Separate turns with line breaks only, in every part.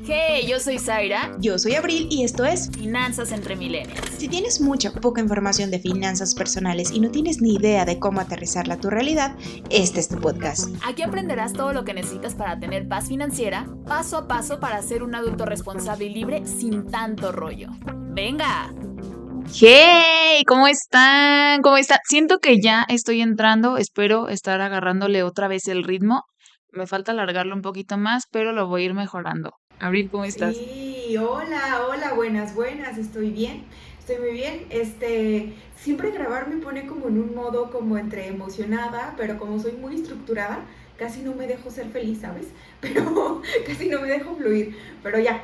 Hey, yo soy Zaira.
Yo soy Abril y esto es
Finanzas entre Millennials.
Si tienes mucha o poca información de finanzas personales y no tienes ni idea de cómo aterrizarla a tu realidad, este es tu podcast.
Aquí aprenderás todo lo que necesitas para tener paz financiera, paso a paso para ser un adulto responsable y libre sin tanto rollo. ¡Venga! Hey, ¿cómo están? ¿Cómo están? Siento que ya estoy entrando, espero estar agarrándole otra vez el ritmo. Me falta alargarlo un poquito más, pero lo voy a ir mejorando. Abril, ¿cómo estás?
Sí, hola, buenas, estoy muy bien. Siempre grabar me pone como en un modo como entre emocionada, pero como soy muy estructurada, casi no me dejo ser feliz, ¿sabes? Pero casi no me dejo fluir. Pero ya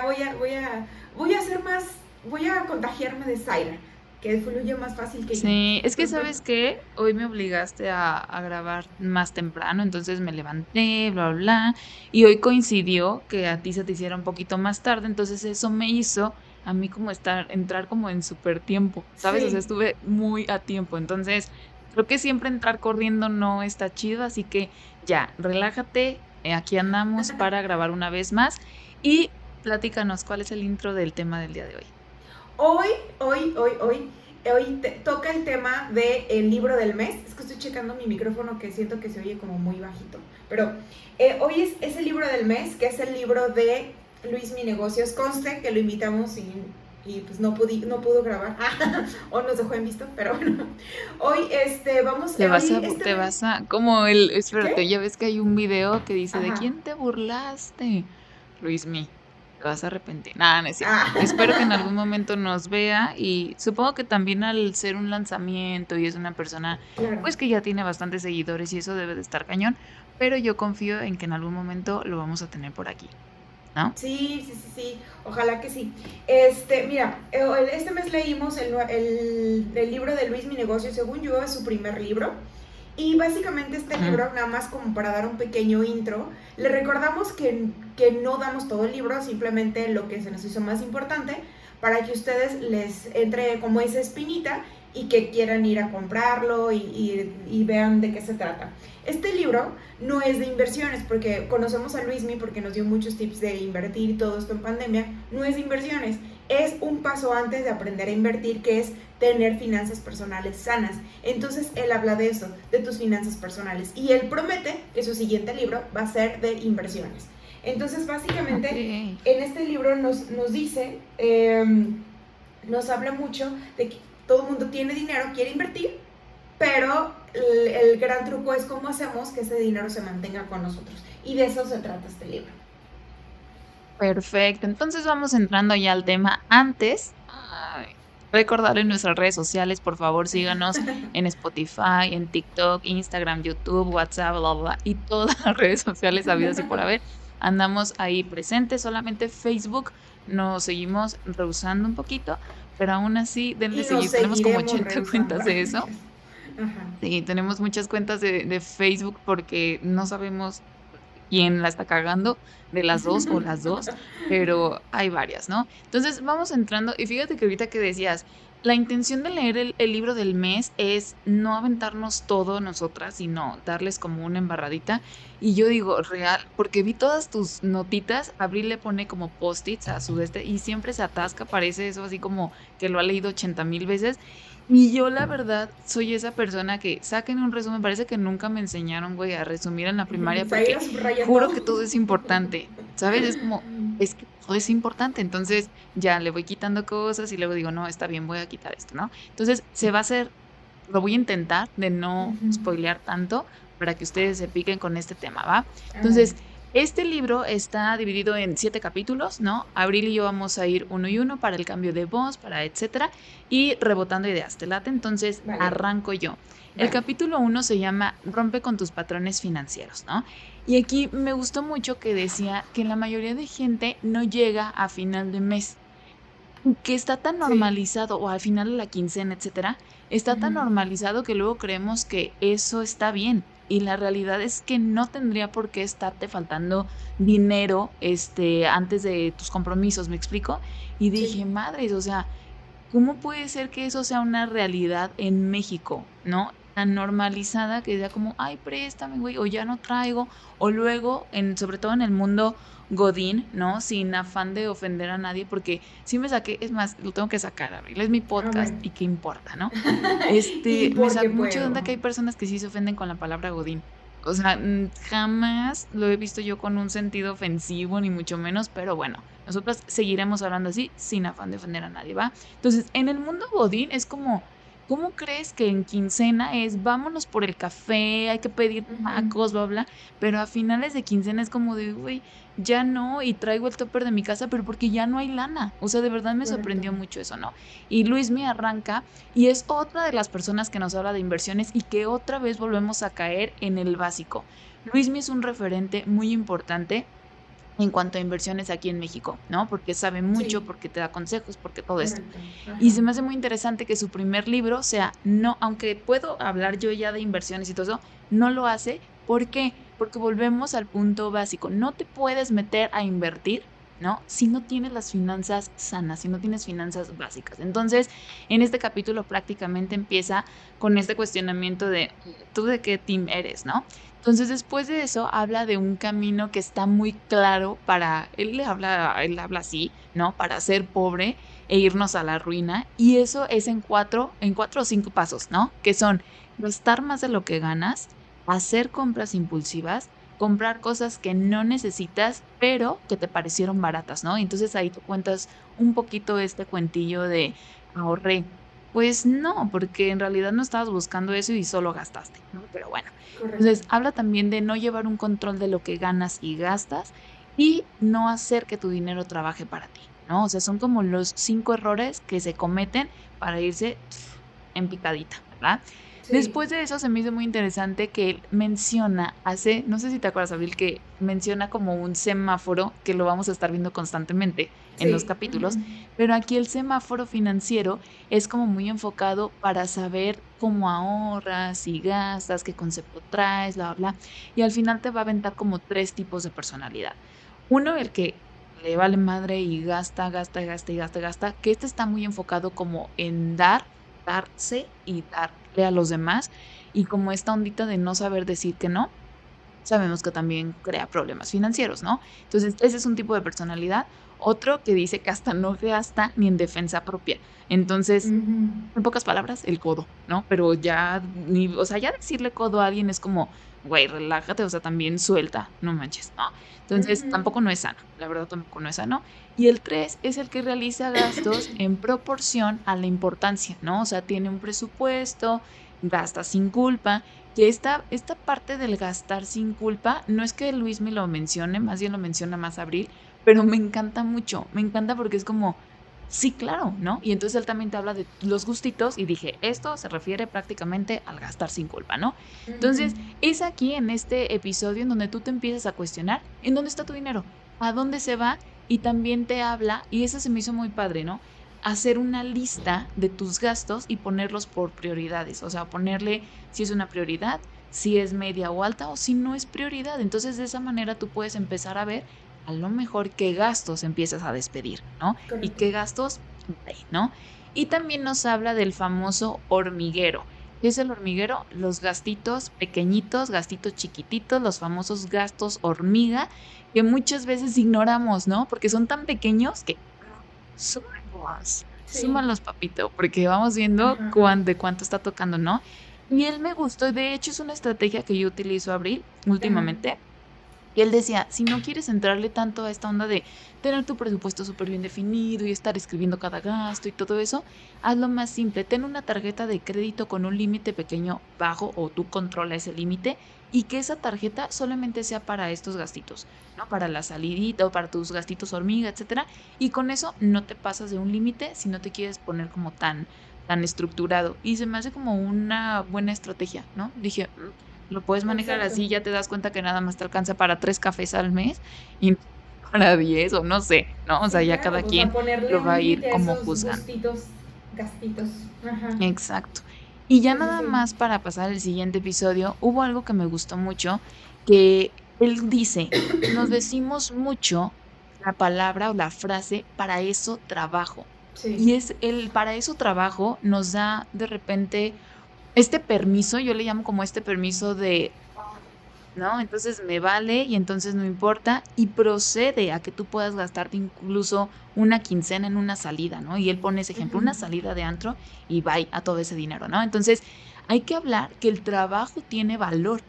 voy a hacer más, voy a contagiarme de Zaira, que fluye más fácil que yo.
Sí, es que sabes que hoy me obligaste a grabar más temprano, entonces me levanté, bla, bla, bla, y hoy coincidió que a ti se te hiciera un poquito más tarde, entonces eso me hizo a mí como entrar como en súper tiempo, ¿sabes? O sea,
Sí.
estuve muy a tiempo, entonces creo que siempre entrar corriendo no está chido, así que ya, relájate, aquí andamos para grabar una vez más y platícanos cuál es el intro del tema del día de hoy.
Hoy, toca el tema del libro del mes. Es que estoy checando mi micrófono que siento que se oye como muy bajito. Pero hoy es el libro del mes, que es el libro de Luis Mi Negocios. Conste que lo invitamos y pues no pudo grabar. O nos dejó en visto, pero bueno. Hoy
Te vas a, como espérate,
¿Qué?
ya ves que hay un video que dice, ¿de
Ajá.
quién te burlaste? Luismi, te vas a arrepentir. Nada, no es cierto.
Ah.
Espero que en algún momento nos vea y supongo que también al ser un lanzamiento y es una persona,
Claro.
pues que ya tiene bastantes seguidores y eso debe de estar cañón, pero yo confío en que en algún momento lo vamos a tener por aquí, ¿no?
Sí, ojalá que sí. Mira, este mes leímos el libro de Luis Mi Negocio, según yo es su primer libro. Y básicamente este
Mm.
libro, nada más como para dar un pequeño intro, le recordamos que no damos todo el libro, simplemente lo que se nos hizo más importante, para que ustedes les entre como esa espinita y que quieran ir a comprarlo y vean de qué se trata. Este libro no es de inversiones, porque conocemos a Luismi porque nos dio muchos tips de invertir y todo esto en pandemia. No es de inversiones, es un paso antes de aprender a invertir, que es tener finanzas personales sanas. Entonces él habla de eso, de tus finanzas personales, y él promete que su siguiente libro va a ser de inversiones. Entonces básicamente
Ok.
en este libro nos dice, nos habla mucho de que todo el mundo tiene dinero, quiere invertir, pero el gran truco es cómo hacemos que ese dinero se mantenga con nosotros. Y de eso se trata este libro.
Perfecto, entonces vamos entrando ya al tema. Antes, recordar en nuestras redes sociales, por favor, síganos en Spotify, en TikTok, Instagram, YouTube, WhatsApp, bla, bla, bla, y todas las redes sociales habidas y por haber. Andamos ahí presentes, solamente Facebook nos seguimos rehusando un poquito, pero aún así, denle
Y nos
seguir. Tenemos como
seguiremos
80
rehusando.
cuentas de eso.
Ajá.
Sí, tenemos muchas cuentas de Facebook porque no sabemos quién la está cagando de las 2 o las 2 pero hay varias, ¿no? Entonces, vamos entrando y fíjate que ahorita que decías, la intención de leer el libro del mes es no aventarnos todo nosotras, sino darles como una embarradita. Y yo digo, real, porque vi todas tus notitas, Abril le pone como post-its a su y siempre se atasca, parece eso así como que lo ha leído 80,000 veces. Y yo, la verdad, soy esa persona que saquen un resumen, parece que nunca me enseñaron, güey, a resumir en la primaria porque
Zaira subraya
juro
todo.
que todo es importante, ¿sabes? Es como, es que todo es importante, entonces ya le voy quitando cosas y luego digo, no, está bien, voy a quitar esto, ¿no? Entonces se va a hacer, lo voy a intentar de no spoilear tanto para que ustedes se piquen con este tema, ¿va?
Ándale.
Entonces, este libro está dividido en 7 capítulos, ¿no? Abril y yo vamos a ir uno y uno para el cambio de voz, para etcétera, y rebotando ideas. ¿Te late? Entonces,
Vale,
arranco yo. El
vale.
capítulo uno se llama Rompe con tus patrones financieros, ¿no? Y aquí me gustó mucho que decía que la mayoría de gente no llega a final de mes, que está tan
Sí.
normalizado, o al final de la quincena, etcétera, está tan normalizado que luego creemos que eso está bien. Y la realidad es que no tendría por qué estarte faltando dinero, antes de tus compromisos, ¿me explico? Y
Sí.
dije, madres, o sea, ¿cómo puede ser que eso sea una realidad en México, no? tan normalizada que ya como, ay, préstame, güey, o ya no traigo, o luego, sobre todo en el mundo godín, ¿no? Sin afán de ofender a nadie, porque sí me saqué, es más, lo tengo que sacar, Abril, es mi
A
podcast
ver.
y qué importa, ¿no?
Y
Me
porque
saco mucho de
puedo.
onda que hay personas que sí se ofenden con la palabra godín. O sea, jamás lo he visto yo con un sentido ofensivo, ni mucho menos, pero bueno, nosotros seguiremos hablando así sin afán de ofender a nadie, ¿va? Entonces, en el mundo godín es como, ¿cómo crees que en quincena es vámonos por el café, hay que pedir
Ujú.
tacos, bla, bla? Pero a finales de quincena es como de, güey, ya no, y traigo el topper de mi casa, pero porque ya no hay lana. O sea, de verdad me
Correcto.
sorprendió mucho eso, ¿no? Y Luis me arranca y es otra de las personas que nos habla de inversiones y que otra vez volvemos a caer en el básico. Luismi es un referente muy importante en cuanto a inversiones aquí en México, ¿no? Porque sabe mucho,
Sí,
porque te da consejos, porque todo esto.
correcto.
Y
Ajá.
se me hace muy interesante que su primer libro sea, no, aunque puedo hablar yo ya de inversiones y todo eso, no lo hace. ¿Por qué? Porque volvemos al punto básico. No te puedes meter a invertir, ¿no? Si no tienes las finanzas sanas, si no tienes finanzas básicas. Entonces, en este capítulo prácticamente empieza con este cuestionamiento de, ¿tú de qué team eres, no? Entonces, después de eso, habla de un camino que está muy claro para, él habla así, ¿no? Para ser pobre e irnos a la ruina. Y eso es en cuatro o cinco pasos, ¿no? Que son gastar más de lo que ganas, hacer compras impulsivas, comprar cosas que no necesitas, pero que te parecieron baratas, ¿no? Entonces ahí tú cuentas un poquito este cuentillo de ahorré. Pues no, porque en realidad no estabas buscando eso y solo gastaste, ¿no? Pero bueno.
Correcto.
Entonces, habla también de no llevar un control de lo que ganas y gastas y no hacer que tu dinero trabaje para ti, ¿no? O sea, son como los 5 errores que se cometen para irse en picadita, ¿verdad?
Sí,
Después de eso se me hizo muy interesante que él menciona, no sé si te acuerdas, Abril, que menciona como un semáforo que lo vamos a estar viendo constantemente en los
sí.
capítulos,
Ujú.
pero aquí el semáforo financiero es como muy enfocado para saber cómo ahorras y gastas, qué concepto traes, bla, bla, bla, y al final te va a aventar como 3 tipos de personalidad. Uno, el que le vale madre y gasta, gasta, gasta y gasta, gasta, que este está muy enfocado como en darse y darle a los demás, y como esta ondita de no saber decir que no, sabemos que también crea problemas financieros, ¿no? Entonces, ese es un tipo de personalidad. Otro que dice que hasta no gasta ni en defensa propia. Entonces,
Ujú.
en pocas palabras, el codo, ¿no? Pero ya, ni, o sea, ya decirle codo a alguien es como, güey, relájate, o sea, también suelta, no manches, ¿no? Entonces,
Ujú.
tampoco no es sano, la verdad tampoco no es sano. Y el 3 es el que realiza gastos en proporción a la importancia, ¿no? O sea, tiene un presupuesto, gasta sin culpa, que esta parte del gastar sin culpa, no es que Luis me lo mencione, más bien lo menciona más Abril, pero me encanta mucho, me encanta porque es como sí, claro, ¿no? Y entonces él también te habla de los gustitos y dije, esto se refiere prácticamente al gastar sin culpa, ¿no?
Ujú.
Entonces, es aquí en este episodio en donde tú te empiezas a cuestionar en dónde está tu dinero, a dónde se va y también te habla, y eso se me hizo muy padre, ¿no? Hacer una lista de tus gastos y ponerlos por prioridades, o sea, ponerle si es una prioridad, si es media o alta o si no es prioridad. Entonces, de esa manera tú puedes empezar a ver a lo mejor qué gastos empiezas a despedir, ¿no? Y
Correcto.
qué gastos, bye, ¿no? Y también nos habla del famoso hormiguero. ¿Qué es el hormiguero? Los gastitos pequeñitos, gastitos chiquititos, los famosos gastos hormiga, que muchas veces ignoramos, ¿no? Porque son tan pequeños que súmalos,
Sí.
súmalos, papito, porque vamos viendo
Ajá.
de cuánto está tocando, ¿no? Y él me gustó, y de hecho es una estrategia que yo utilizo, Abril,
Ajá.
últimamente, y él decía, si no quieres entrarle tanto a esta onda de tener tu presupuesto súper bien definido y estar escribiendo cada gasto y todo eso, hazlo más simple. Ten una tarjeta de crédito con un límite pequeño bajo o tú controla ese límite y que esa tarjeta solamente sea para estos gastitos, ¿no? Para la salidita o para tus gastitos hormiga, etcétera. Y con eso no te pasas de un límite si no te quieres poner como tan estructurado. Y se me hace como una buena estrategia, ¿no? Dije, lo puedes manejar
Exacto.
así, ya te das cuenta que nada más te alcanza para 3 cafés al mes y no para 10 o no sé, ¿no? O sea,
Sí,
ya
claro.
cada
O sea,
quien
ponerle
lo va
un
a ir
límite a
como
esos
juzgando.
gustitos, gastitos. Ajá.
Exacto. Y ya
Sí, sí,
nada
sí.
más para pasar al siguiente episodio, hubo algo que me gustó mucho, que él dice, nos decimos mucho la palabra o la frase, para eso trabajo.
Sí.
Y es el para eso trabajo nos da de repente este permiso, yo le llamo como este permiso de, ¿no? Entonces me vale y entonces no importa y procede a que tú puedas gastarte incluso una quincena en una salida, ¿no? Y él pone ese ejemplo, una
Ujú.
salida de antro y bye a todo ese dinero, ¿no? Entonces hay que hablar que el trabajo tiene valor.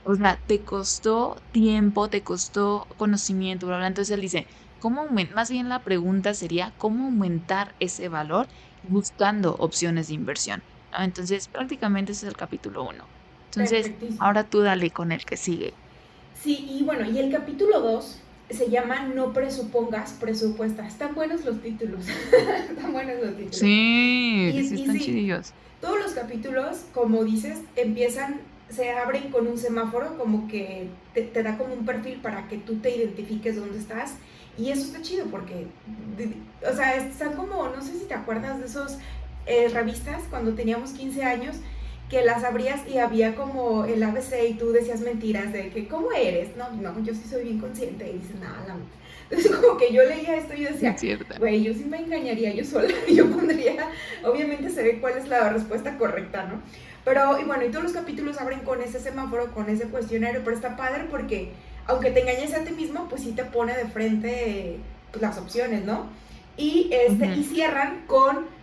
O sea, te costó tiempo, te costó conocimiento, bla, bla. Entonces él dice, ¿cómo más bien la pregunta sería, ¿cómo aumentar ese valor buscando opciones de inversión? ¿No? Entonces, prácticamente ese es el capítulo uno. Entonces,
Perfectísimo.
ahora tú dale con el que sigue.
Sí, y bueno, y el capítulo 2 se llama No presupongas, presupuesta. Están buenos los títulos. Están buenos los títulos.
Sí,
Y,
sí
y
están
sí,
chidillos.
todos los capítulos, como dices, empiezan, se abren con un semáforo, como que te da como un perfil para que tú te identifiques dónde estás. Y eso está chido porque, o sea, están como, no sé si te acuerdas de esos revistas cuando teníamos 15 años, que las abrías y había como el ABC y tú decías mentiras de que, ¿cómo eres? No, no, yo sí soy bien consciente. Y dices, nada, la... Entonces como que yo leía esto y yo
Es
decía,
cierto.
güey, yo sí me engañaría yo sola. Yo pondría, obviamente se ve cuál es la respuesta correcta, ¿no? Pero, y bueno, y todos los capítulos abren con ese semáforo, con ese cuestionario, pero está padre porque, aunque te engañes a ti mismo, pues sí te pone de frente pues, las opciones, ¿no? Y
Ujú.
cierran con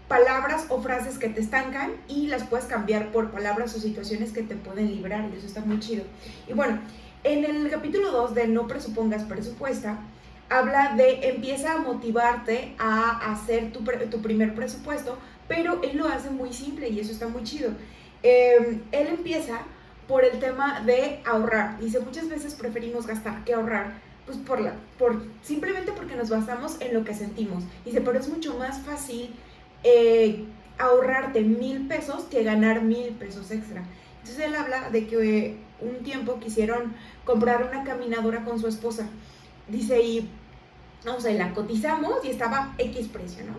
palabras o frases que te estancan y las puedes cambiar por palabras o situaciones que te pueden librar, y eso está muy chido. Y bueno, en el capítulo 2 de No presupongas, presupuesta, habla de empieza a motivarte a hacer tu primer presupuesto, pero él lo hace muy simple y eso está muy chido. Él empieza por el tema de ahorrar. Dice, muchas veces preferimos gastar que ahorrar, pues simplemente porque nos basamos en lo que sentimos. Dice, pero es mucho más fácil ahorrarte 1,000 pesos que ganar 1,000 pesos extra. Entonces él habla de que un tiempo quisieron comprar una caminadora con su esposa. Dice, y o sea, la cotizamos y estaba X precio, ¿no?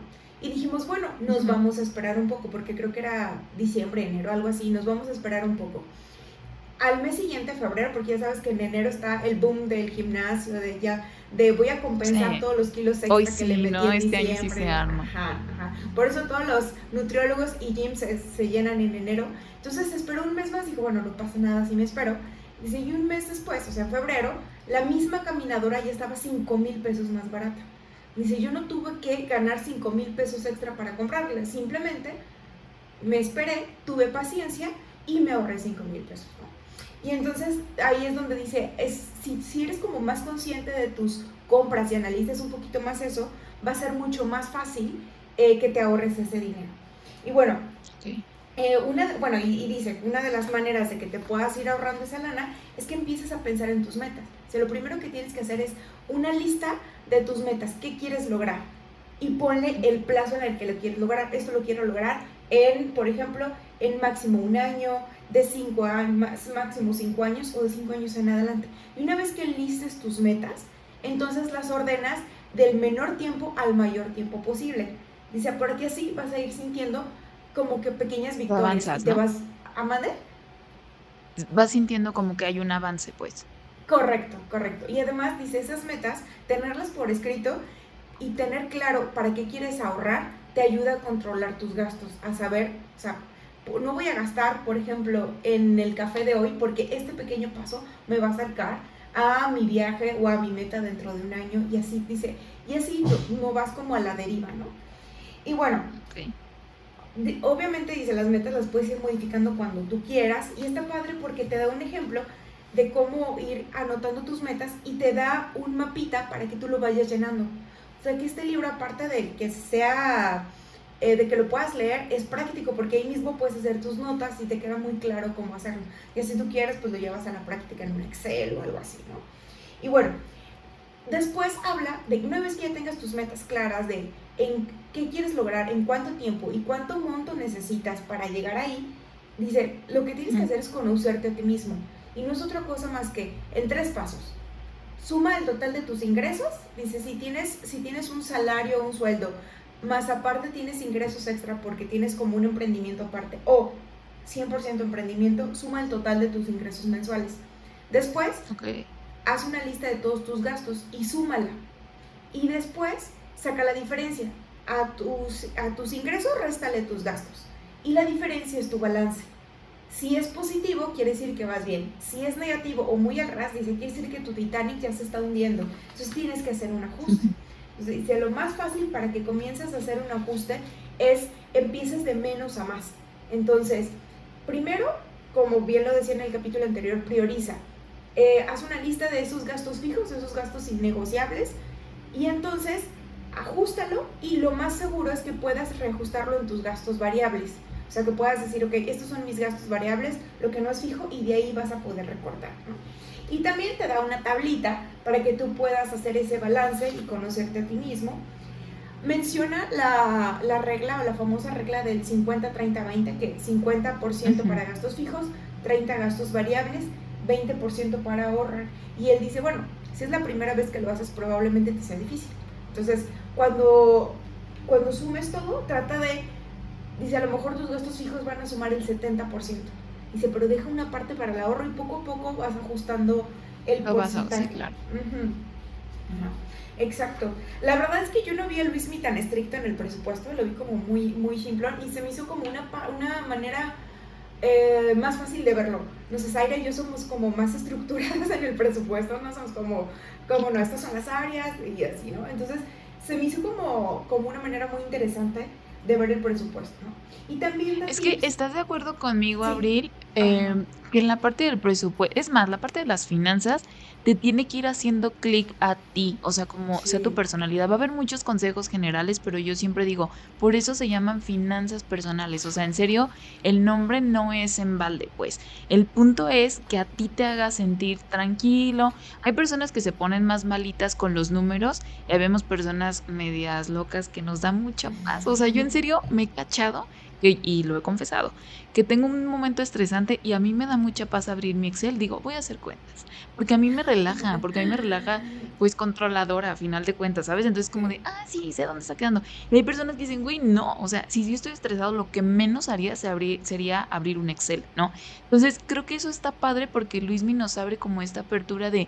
Y dijimos, bueno, nos
Ujú.
vamos a esperar un poco, porque creo que era diciembre, enero, algo así, nos vamos a esperar un poco. Al mes siguiente, febrero, porque ya sabes que en enero está el boom del gimnasio, de voy a compensar
Sí.
todos los kilos
Hoy
extra que le
sí,
metí
¿no?
en
Este año sí se
diciembre,
arma.
ajá, ajá. Por eso todos los nutriólogos y gyms se llenan en enero. Entonces esperó un mes más, dijo, bueno, no pasa nada si me espero. Dice, y un mes después, o sea, en febrero, la misma caminadora ya estaba 5,000 pesos más barata. Dice, yo no tuve que ganar 5,000 pesos extra para comprarla, simplemente me esperé, tuve paciencia y me ahorré 5,000 pesos, ¿no? Y entonces ahí es donde dice, si eres como más consciente de tus compras y analices un poquito más eso, va a ser mucho más fácil que te ahorres ese dinero. Y bueno,
Sí.
y dice, una de las maneras de que te puedas ir ahorrando esa lana es que empieces a pensar en tus metas. O sea, lo primero que tienes que hacer es una lista de tus metas, qué quieres lograr, y ponle el plazo en el que lo quieres lograr. Esto lo quiero lograr por ejemplo, en máximo un año, de 5 años, máximo 5 años o de 5 años en adelante. Y una vez que listes tus metas, entonces las ordenas del menor tiempo al mayor tiempo posible. Dice, porque así vas a ir sintiendo como que pequeñas
Tú
victorias y
avanzas,
te
¿no?
vas a mandar.
Vas sintiendo como que hay un avance, pues.
Correcto, correcto. Y además dice, esas metas, tenerlas por escrito y tener claro para qué quieres ahorrar, te ayuda a controlar tus gastos, a saber, o sea, no voy a gastar, por ejemplo, en el café de hoy porque este pequeño paso me va a acercar a mi viaje o a mi meta dentro de un año, y así dice, y así no vas como a la deriva, ¿no? Y bueno,
Ok.
obviamente dice, las metas las puedes ir modificando cuando tú quieras, y está padre porque te da un ejemplo de cómo ir anotando tus metas y te da un mapita para que tú lo vayas llenando. O sea que este libro, aparte de que sea, de que lo puedas leer, es práctico porque ahí mismo puedes hacer tus notas y te queda muy claro cómo hacerlo. Y si tú quieres, pues lo llevas a la práctica en un Excel o algo así, ¿no? Y bueno, después habla de una vez que ya tengas tus metas claras de en qué quieres lograr, en cuánto tiempo y cuánto monto necesitas para llegar ahí, dice, lo que tienes que
Ujú.
hacer es conocerte a ti mismo. Y no es otra cosa más que en 3 pasos. Suma el total de tus ingresos. Dice, si tienes un salario o un sueldo, más aparte tienes ingresos extra porque tienes como un emprendimiento aparte, o 100% emprendimiento, suma el total de tus ingresos mensuales. Después,
Ok.
haz una lista de todos tus gastos y súmala. Y después, saca la diferencia. A tus ingresos, réstale tus gastos. Y la diferencia es tu balance. Si es positivo, quiere decir que vas bien. Si es negativo o muy al ras, dice, quiere decir que tu Titanic ya se está hundiendo. Entonces tienes que hacer un ajuste. Entonces, dice, lo más fácil para que comiences a hacer un ajuste es empieces de menos a más. Entonces, primero, como bien lo decía en el capítulo anterior, prioriza. Haz una lista de esos gastos fijos, esos gastos innegociables, y entonces ajustalo, y lo más seguro es que puedas reajustarlo en tus gastos variables. O sea, que puedas decir, ok, estos son mis gastos variables, lo que no es fijo, y de ahí vas a poder recortar, ¿no? Y también te da una tablita para que tú puedas hacer ese balance y conocerte a ti mismo. Menciona la regla o la famosa regla del 50-30-20, que 50% para gastos fijos, 30 gastos variables, 20% para ahorrar. Y él dice, bueno, si es la primera vez que lo haces, probablemente te sea difícil. Entonces, cuando sumes todo, trata de, dice, a lo mejor tus gastos fijos van a sumar el 70%. Dice, pero deja una parte para el ahorro y poco a poco vas ajustando el porcentaje.
Sí, claro.
Exacto. La verdad es que yo no vi a Luismi tan estricto en el presupuesto, lo vi como muy, muy simplón, y se me hizo como una manera más fácil de verlo. No sé, Zaira y yo somos como más estructuradas en el presupuesto, no somos como no, estas son las áreas y así, ¿no? Entonces se me hizo como una manera muy interesante de ver el presupuesto, ¿no? Y también
Es que estás de acuerdo conmigo,
Sí.
Abril, que en la parte del presupuesto, es más, la parte de las finanzas te tiene que ir haciendo clic a ti, o sea, como sea tu
Sí.
personalidad. Va a haber muchos consejos generales, pero yo siempre digo, por eso se llaman finanzas personales. O sea, en serio, el nombre no es en balde, pues. El punto es que a ti te haga sentir tranquilo. Hay personas que se ponen más malitas con los números, y vemos personas medias locas que nos dan mucha paz. O sea, yo en serio me he cachado y lo he confesado, que tengo un momento estresante y a mí me da mucha paz abrir mi Excel. Digo, voy a hacer cuentas, porque a mí me relaja, pues controladora a final de cuentas, ¿sabes? Entonces como de, sí, sé dónde está quedando. Y hay personas que dicen, güey, no, o sea, si yo estoy estresado, lo que menos haría sería abrir un Excel, ¿no? Entonces creo que eso está padre porque Luismi nos abre como esta apertura de,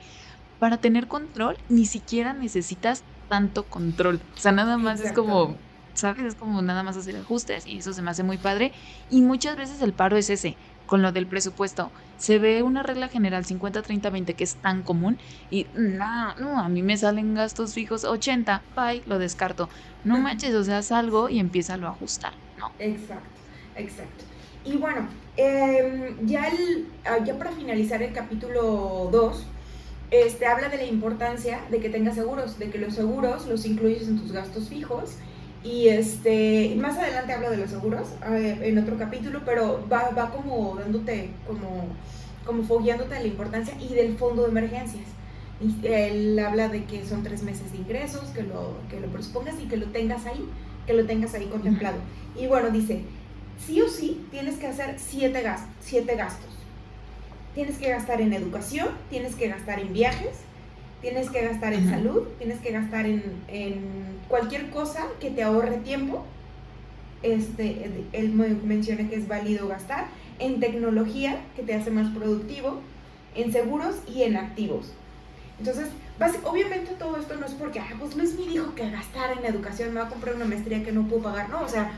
para tener control, ni siquiera necesitas tanto control. O sea, nada más es
Exacto.
como, ¿sabes? Es como nada más hacer ajustes y eso se me hace muy padre. Y muchas veces el paro es ese, con lo del presupuesto. Se ve una regla general 50-30-20 que es tan común y no, a mí me salen gastos fijos 80, bye, lo descarto. No manches, o sea, salgo y empieza a ajustar, ¿no?
Exacto. Y bueno, ya para finalizar el capítulo 2, habla de la importancia de que tengas seguros, de que los seguros los incluyes en tus gastos fijos. Y más adelante hablo de los seguros en otro capítulo, pero va como dándote, como fogueándote de la importancia y del fondo de emergencias. Y él habla de que son 3 meses de ingresos, que lo prespongas y que lo tengas ahí contemplado. Y bueno, dice, sí o sí tienes que hacer 7 gastos. Tienes que gastar en educación, tienes que gastar en viajes, tienes que gastar en salud, tienes que gastar en cualquier cosa que te ahorre tiempo. Él menciona que es válido gastar en tecnología, que te hace más productivo, en seguros y en activos. Entonces, obviamente todo esto no es porque, pues Luismi dijo que gastar en educación, me va a comprar una maestría que no puedo pagar, no, o sea,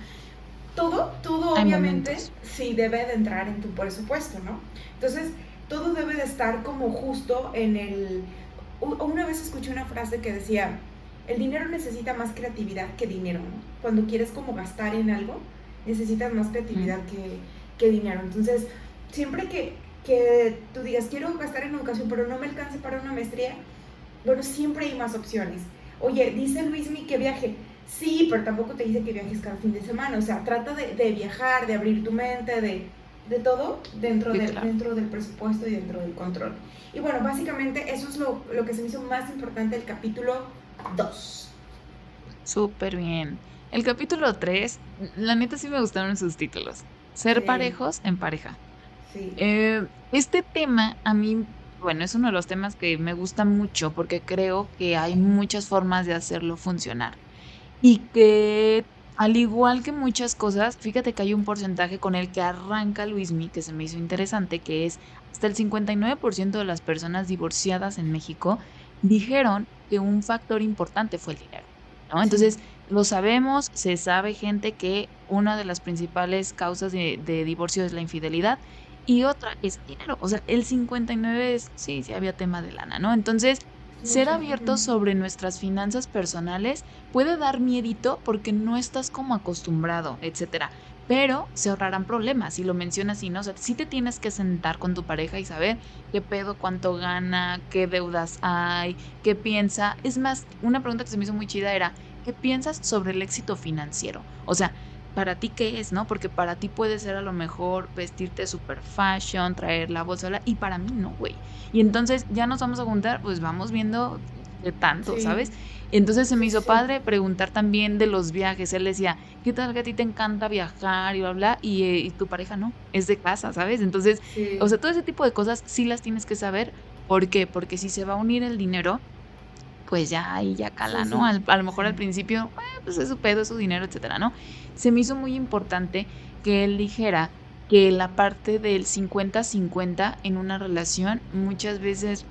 todo obviamente sí debe de entrar en tu presupuesto, ¿no? Entonces, todo debe de estar como justo en el... Una vez escuché una frase que decía, el dinero necesita más creatividad que dinero, ¿no? Cuando quieres como gastar en algo, necesitas más creatividad que dinero. Entonces, siempre que tú digas, quiero gastar en educación, pero no me alcance para una maestría, bueno, siempre hay más opciones. Oye, dice Luismi que viaje. Sí, pero tampoco te dice que viajes cada fin de semana. O sea, trata de viajar, de abrir tu mente, de todo dentro del presupuesto y dentro del control. Y bueno, básicamente eso es lo que se me hizo más importante del capítulo 2.
Súper bien. El capítulo 3, la neta sí me gustaron sus títulos. Ser parejos en pareja.
Sí.
Este tema a mí, bueno, es uno de los temas que me gusta mucho porque creo que hay muchas formas de hacerlo funcionar. Y que, al igual que muchas cosas, fíjate que hay un porcentaje con el que arranca Luismi, que se me hizo interesante, que es hasta el 59% de las personas divorciadas en México dijeron que un factor importante fue el dinero, ¿no? Entonces, lo sabemos, se sabe, gente, que una de las principales causas de divorcio es la infidelidad, y otra es dinero. O sea, el 59 es, sí, sí había tema de lana, ¿no? Entonces, ser
Mucho.
abiertos sobre nuestras finanzas personales puede dar miedito porque no estás como acostumbrado, etcétera. Pero se ahorrarán problemas, si lo mencionas y no, o sea, sí te tienes que sentar con tu pareja y saber qué pedo, cuánto gana, qué deudas hay, qué piensa. Es más, una pregunta que se me hizo muy chida era, ¿qué piensas sobre el éxito financiero? O sea, para ti qué es, ¿no? Porque para ti puede ser a lo mejor vestirte super fashion, traer la bolsa, y para mí no, güey. Y entonces ya nos vamos a juntar, pues vamos viendo qué tanto,
Sí,
¿sabes? Entonces se me
sí,
hizo
sí.
padre preguntar también de los viajes. Él decía, ¿qué tal que a ti te encanta viajar y bla, bla? Y tu pareja no, es de casa, ¿sabes? Entonces, o
Sí,
sea, todo ese tipo de cosas sí las tienes que saber. ¿Por qué? Porque si se va a unir el dinero, pues ya ahí ya cala,
sí,
¿no?
sí.
A lo mejor al principio, pues es su pedo, es su dinero, etcétera, ¿no? Se me hizo muy importante que él dijera que la parte del 50-50 en una relación muchas veces,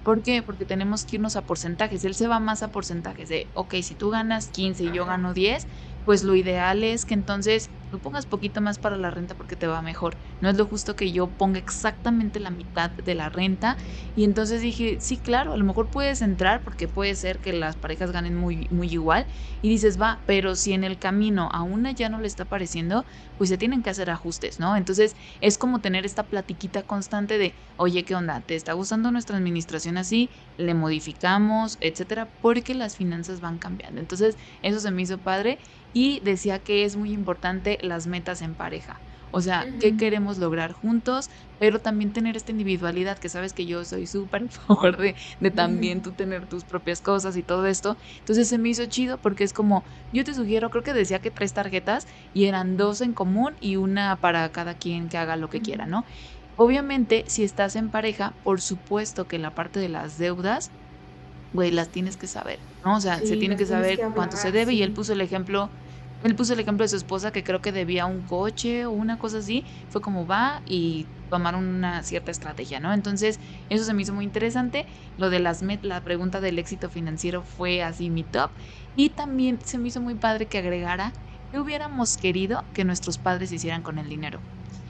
¿por qué? Porque tenemos que irnos a porcentajes. Él se va más a porcentajes de, ok, si tú ganas 15 y yo
Ajá.
gano 10, pues lo ideal es que entonces tú pongas poquito más para la renta porque te va mejor. No es lo justo que yo ponga exactamente la mitad de la renta y entonces dije, sí, claro, a lo mejor puedes entrar porque puede ser que las parejas ganen muy, muy igual y dices, va, pero si en el camino a una ya no le está pareciendo, pues se tienen que hacer ajustes, ¿no? Entonces es como tener esta platiquita constante de, oye, ¿qué onda? ¿Te está gustando nuestra administración así? Le modificamos, etcétera, porque las finanzas van cambiando. Entonces eso se me hizo padre y decía que es muy importante las metas en pareja. O sea, ¿qué
Ujú.
queremos lograr juntos? Pero también tener esta individualidad, que sabes que yo soy súper a favor de
Ujú.
también tú tener tus propias cosas y todo esto. Entonces se me hizo chido porque es como, yo te sugiero, creo que decía que 3 tarjetas y eran 2 en común y una para cada quien que haga lo que quiera,
Ujú.
¿no? Obviamente, si estás en pareja, por supuesto que la parte de las deudas, güey, las tienes que saber, ¿no? O sea, se
Sí,
tiene
las
que
tienes
saber
que
cuánto se
hablar,
debe y
sí.
él puso el ejemplo de su esposa que creo que debía un coche o una cosa así, fue como va y tomaron una cierta estrategia, ¿no? Entonces, eso se me hizo muy interesante. Lo de la pregunta del éxito financiero fue así mi top. Y también se me hizo muy padre que agregara que hubiéramos querido que nuestros padres hicieran con el dinero.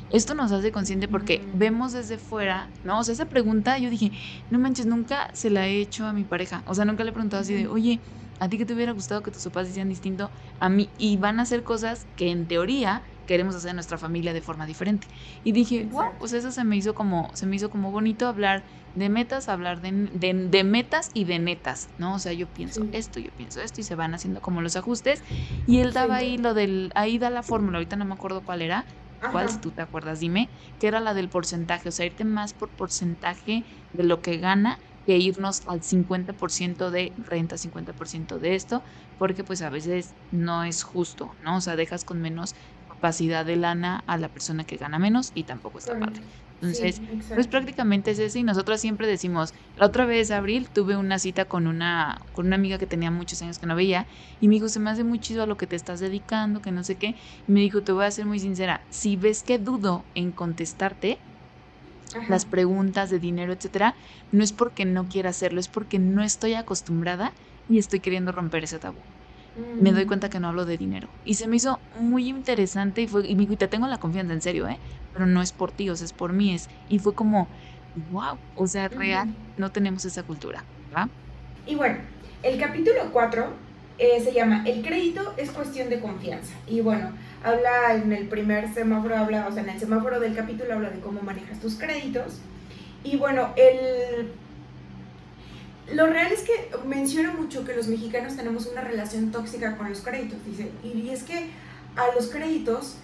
Esto nos hace consciente porque
Mm,
vemos desde fuera, ¿no? O sea, esa pregunta yo dije, no manches, nunca se la he hecho a mi pareja. O sea, nunca le he preguntado así de,
ujú.
oye, ¿a ti qué te hubiera gustado que tus papás hicieran distinto a mí? Y van a hacer cosas que en teoría queremos hacer en nuestra familia de forma diferente. Y dije, wow,
Exacto.
pues eso se me hizo como bonito hablar de metas, hablar de metas y de netas, ¿no? O sea,
Sí,
yo pienso esto y se van haciendo como los ajustes. Y él daba
sí.
ahí ahí da la fórmula, ahorita no me acuerdo cuál era, cuál,
Ajá.
si tú te acuerdas, dime, que era la del porcentaje, o sea, irte más por porcentaje de lo que gana que irnos al 50% de renta, 50% de esto, porque pues a veces no es justo, ¿no? O sea, dejas con menos capacidad de lana a la persona que gana menos y tampoco está padre.
Correcto. Sí,
Entonces, pues
exacto.
prácticamente es eso y nosotros siempre decimos, la otra vez, Abril, tuve una cita con una amiga que tenía muchos años que no veía y me dijo, se me hace muy chido a lo que te estás dedicando, que no sé qué, y me dijo, te voy a ser muy sincera, si ves que dudo en contestarte
Ajá.
las preguntas de dinero, etcétera, no es porque no quiera hacerlo, es porque no estoy acostumbrada y estoy queriendo romper ese tabú. Me doy
Mm,
cuenta que no hablo de dinero. Y se me hizo muy interesante y me dijo, y te tengo la confianza, en serio, ¿eh? Pero no es por ti, o sea, es por mí. Y fue como, wow, o sea,
ujú.
real, no tenemos esa cultura, ¿va?
Y bueno, el capítulo 4 se llama El crédito es cuestión de confianza. Y bueno, habla en el primer semáforo, habla, o sea, en el semáforo del capítulo habla de cómo manejas tus créditos. Y bueno, lo real es que menciona mucho que los mexicanos tenemos una relación tóxica con los créditos, dice. Y es que a los créditos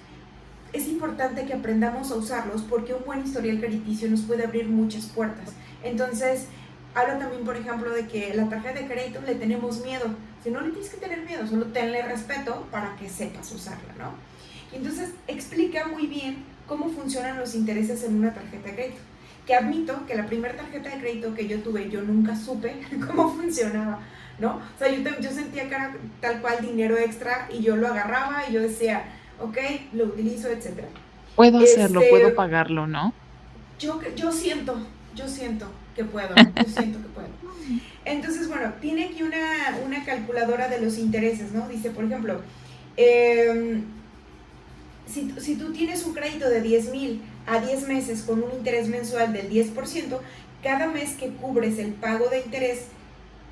es importante que aprendamos a usarlos porque un buen historial crediticio nos puede abrir muchas puertas. Entonces, habla también, por ejemplo, de que la tarjeta de crédito le tenemos miedo. Si no le tienes que tener miedo, solo tenle respeto para que sepas usarla, ¿no? Y entonces explica muy bien cómo funcionan los intereses en una tarjeta de crédito. Que admito que la primera tarjeta de crédito que yo tuve, yo nunca supe cómo funcionaba, ¿no? O sea, yo sentía que era tal cual dinero extra y yo lo agarraba y yo decía, ok, lo utilizo, etcétera.
Puedo hacerlo, puedo
Este,
pagarlo, ¿no?
yo siento, yo siento que puedo. Entonces, bueno, tiene aquí una calculadora de los intereses, ¿no? Dice, por ejemplo, si tú tienes un crédito de 10,000 a 10 meses con un interés mensual del 10%, cada mes que cubres el pago de interés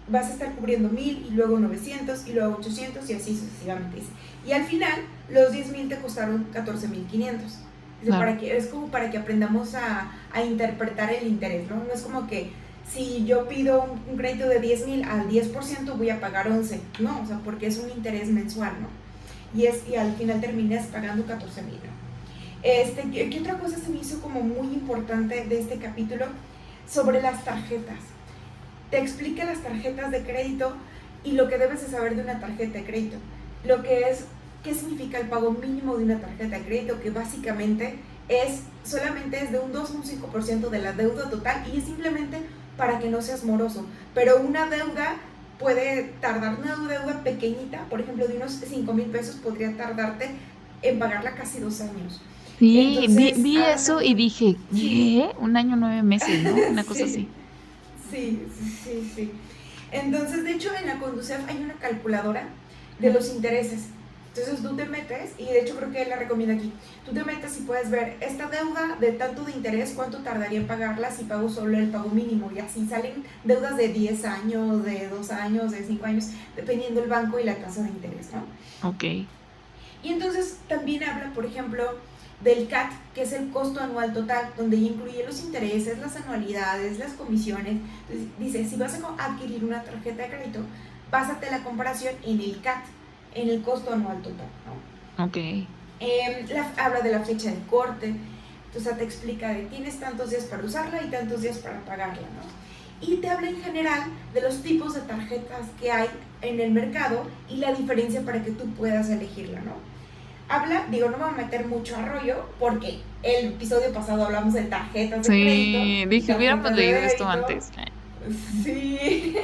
vas a estar cubriendo 1,000 y luego 900 y luego 800 y así sucesivamente. Y al final, los 10,000 te costaron 14,500.
Claro.
Es como para que aprendamos a interpretar el interés, ¿no? No es como que si yo pido un crédito de 10,000 al 10% voy a pagar 11, no, o sea, porque es un interés mensual, ¿no? Y al final terminas pagando 14,000, ¿no? ¿Qué otra cosa se me hizo como muy importante de este capítulo? Sobre las tarjetas. Te explica las tarjetas de crédito y lo que debes de saber de una tarjeta de crédito. Lo que es, qué significa el pago mínimo de una tarjeta de crédito, que básicamente solamente es de un 2 o un 5% de la deuda total y es simplemente para que no seas moroso. Pero una deuda puede tardar, una deuda pequeñita, por ejemplo, de unos 5,000 pesos, podría tardarte en pagarla casi 2 años.
Sí,
Entonces,
vi eso y dije,
sí,
¿qué? 1 año, 9 meses, ¿no? Una cosa
sí,
así.
sí. Entonces, de hecho, en la Conducef hay una calculadora de los intereses. Entonces tú te metes, y de hecho creo que él la recomienda aquí, tú te metes y puedes ver esta deuda de tanto de interés, cuánto tardaría en pagarla si pago solo el pago mínimo, y así salen deudas de 10 años, de 2 años, de 5 años, dependiendo del banco y la tasa de interés, ¿no?
Ok.
Y entonces también habla, por ejemplo, del CAT, que es el costo anual total, donde ya incluye los intereses, las anualidades, las comisiones. Entonces dice, si vas a adquirir una tarjeta de crédito, básate la comparación en el CAT, en el costo anual total, ¿no?
Ok.
Habla de la fecha de corte, entonces te explica de tienes tantos días para usarla y tantos días para pagarla, ¿no? Y te habla en general de los tipos de tarjetas que hay en el mercado y la diferencia para que tú puedas elegirla, ¿no? Habla, digo, no me voy a meter mucho a rollo porque el episodio pasado hablamos de tarjetas de crédito,
Sí, dije, hubiéramos
tarjetas de
leído esto
débito.
antes.
Sí.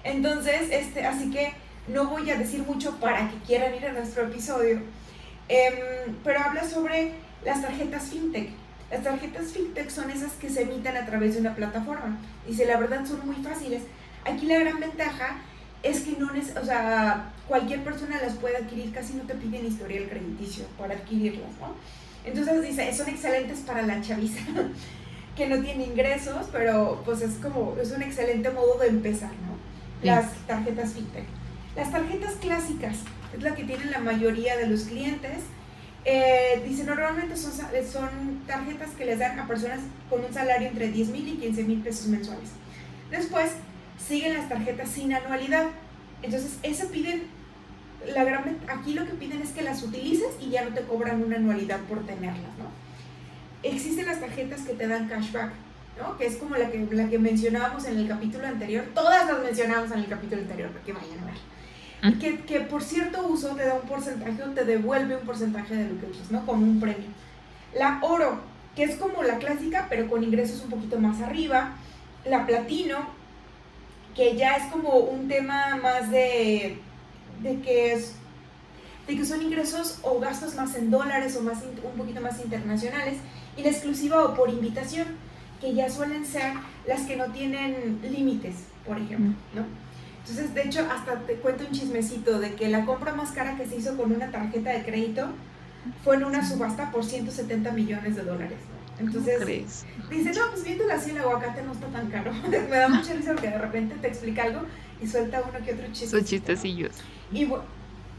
Entonces, así que no voy a decir mucho para que quieran ir a nuestro episodio. Pero habla sobre las tarjetas fintech. Las tarjetas fintech son esas que se emiten a través de una plataforma. Dice, la verdad son muy fáciles. Aquí la gran ventaja es que o sea, cualquier persona las puede adquirir, casi no te piden historial crediticio para adquirirlas, ¿no? Entonces dice, son excelentes para la chaviza que no tiene ingresos, pero pues es un excelente modo de empezar, ¿no?
Sí.
Las tarjetas fintech. Las tarjetas clásicas es la que tienen la mayoría de los clientes. Dice, normalmente son tarjetas que les dan a personas con un salario entre 10,000 y 15,000 pesos mensuales. Después siguen las tarjetas sin anualidad. Entonces, aquí lo que piden es que las utilices y ya no te cobran una anualidad por tenerlas, ¿no? Existen las tarjetas que te dan cashback, ¿no? Que es como la que mencionábamos en el capítulo anterior. Todas las mencionábamos en el capítulo anterior, para que vayan a ver. Que por cierto uso te da un porcentaje o te devuelve un porcentaje de lo que usas, ¿no? Como un premio. La oro, que es como la clásica, pero con ingresos un poquito más arriba. La platino, que ya es como un tema más de que son ingresos o gastos más en dólares o un poquito más internacionales. Y la exclusiva o por invitación, que ya suelen ser las que no tienen límites, por ejemplo, ¿no? Entonces, de hecho, hasta te cuento un chismecito de que la compra más cara que se hizo con una tarjeta de crédito fue en una subasta por 170 millones de dólares, ¿no? Entonces, dice, no, pues viéndolo así, el aguacate no está tan caro. Me da mucha risa porque de repente te explica algo y suelta uno que otro chiste.
Son chistecillos.
¿No?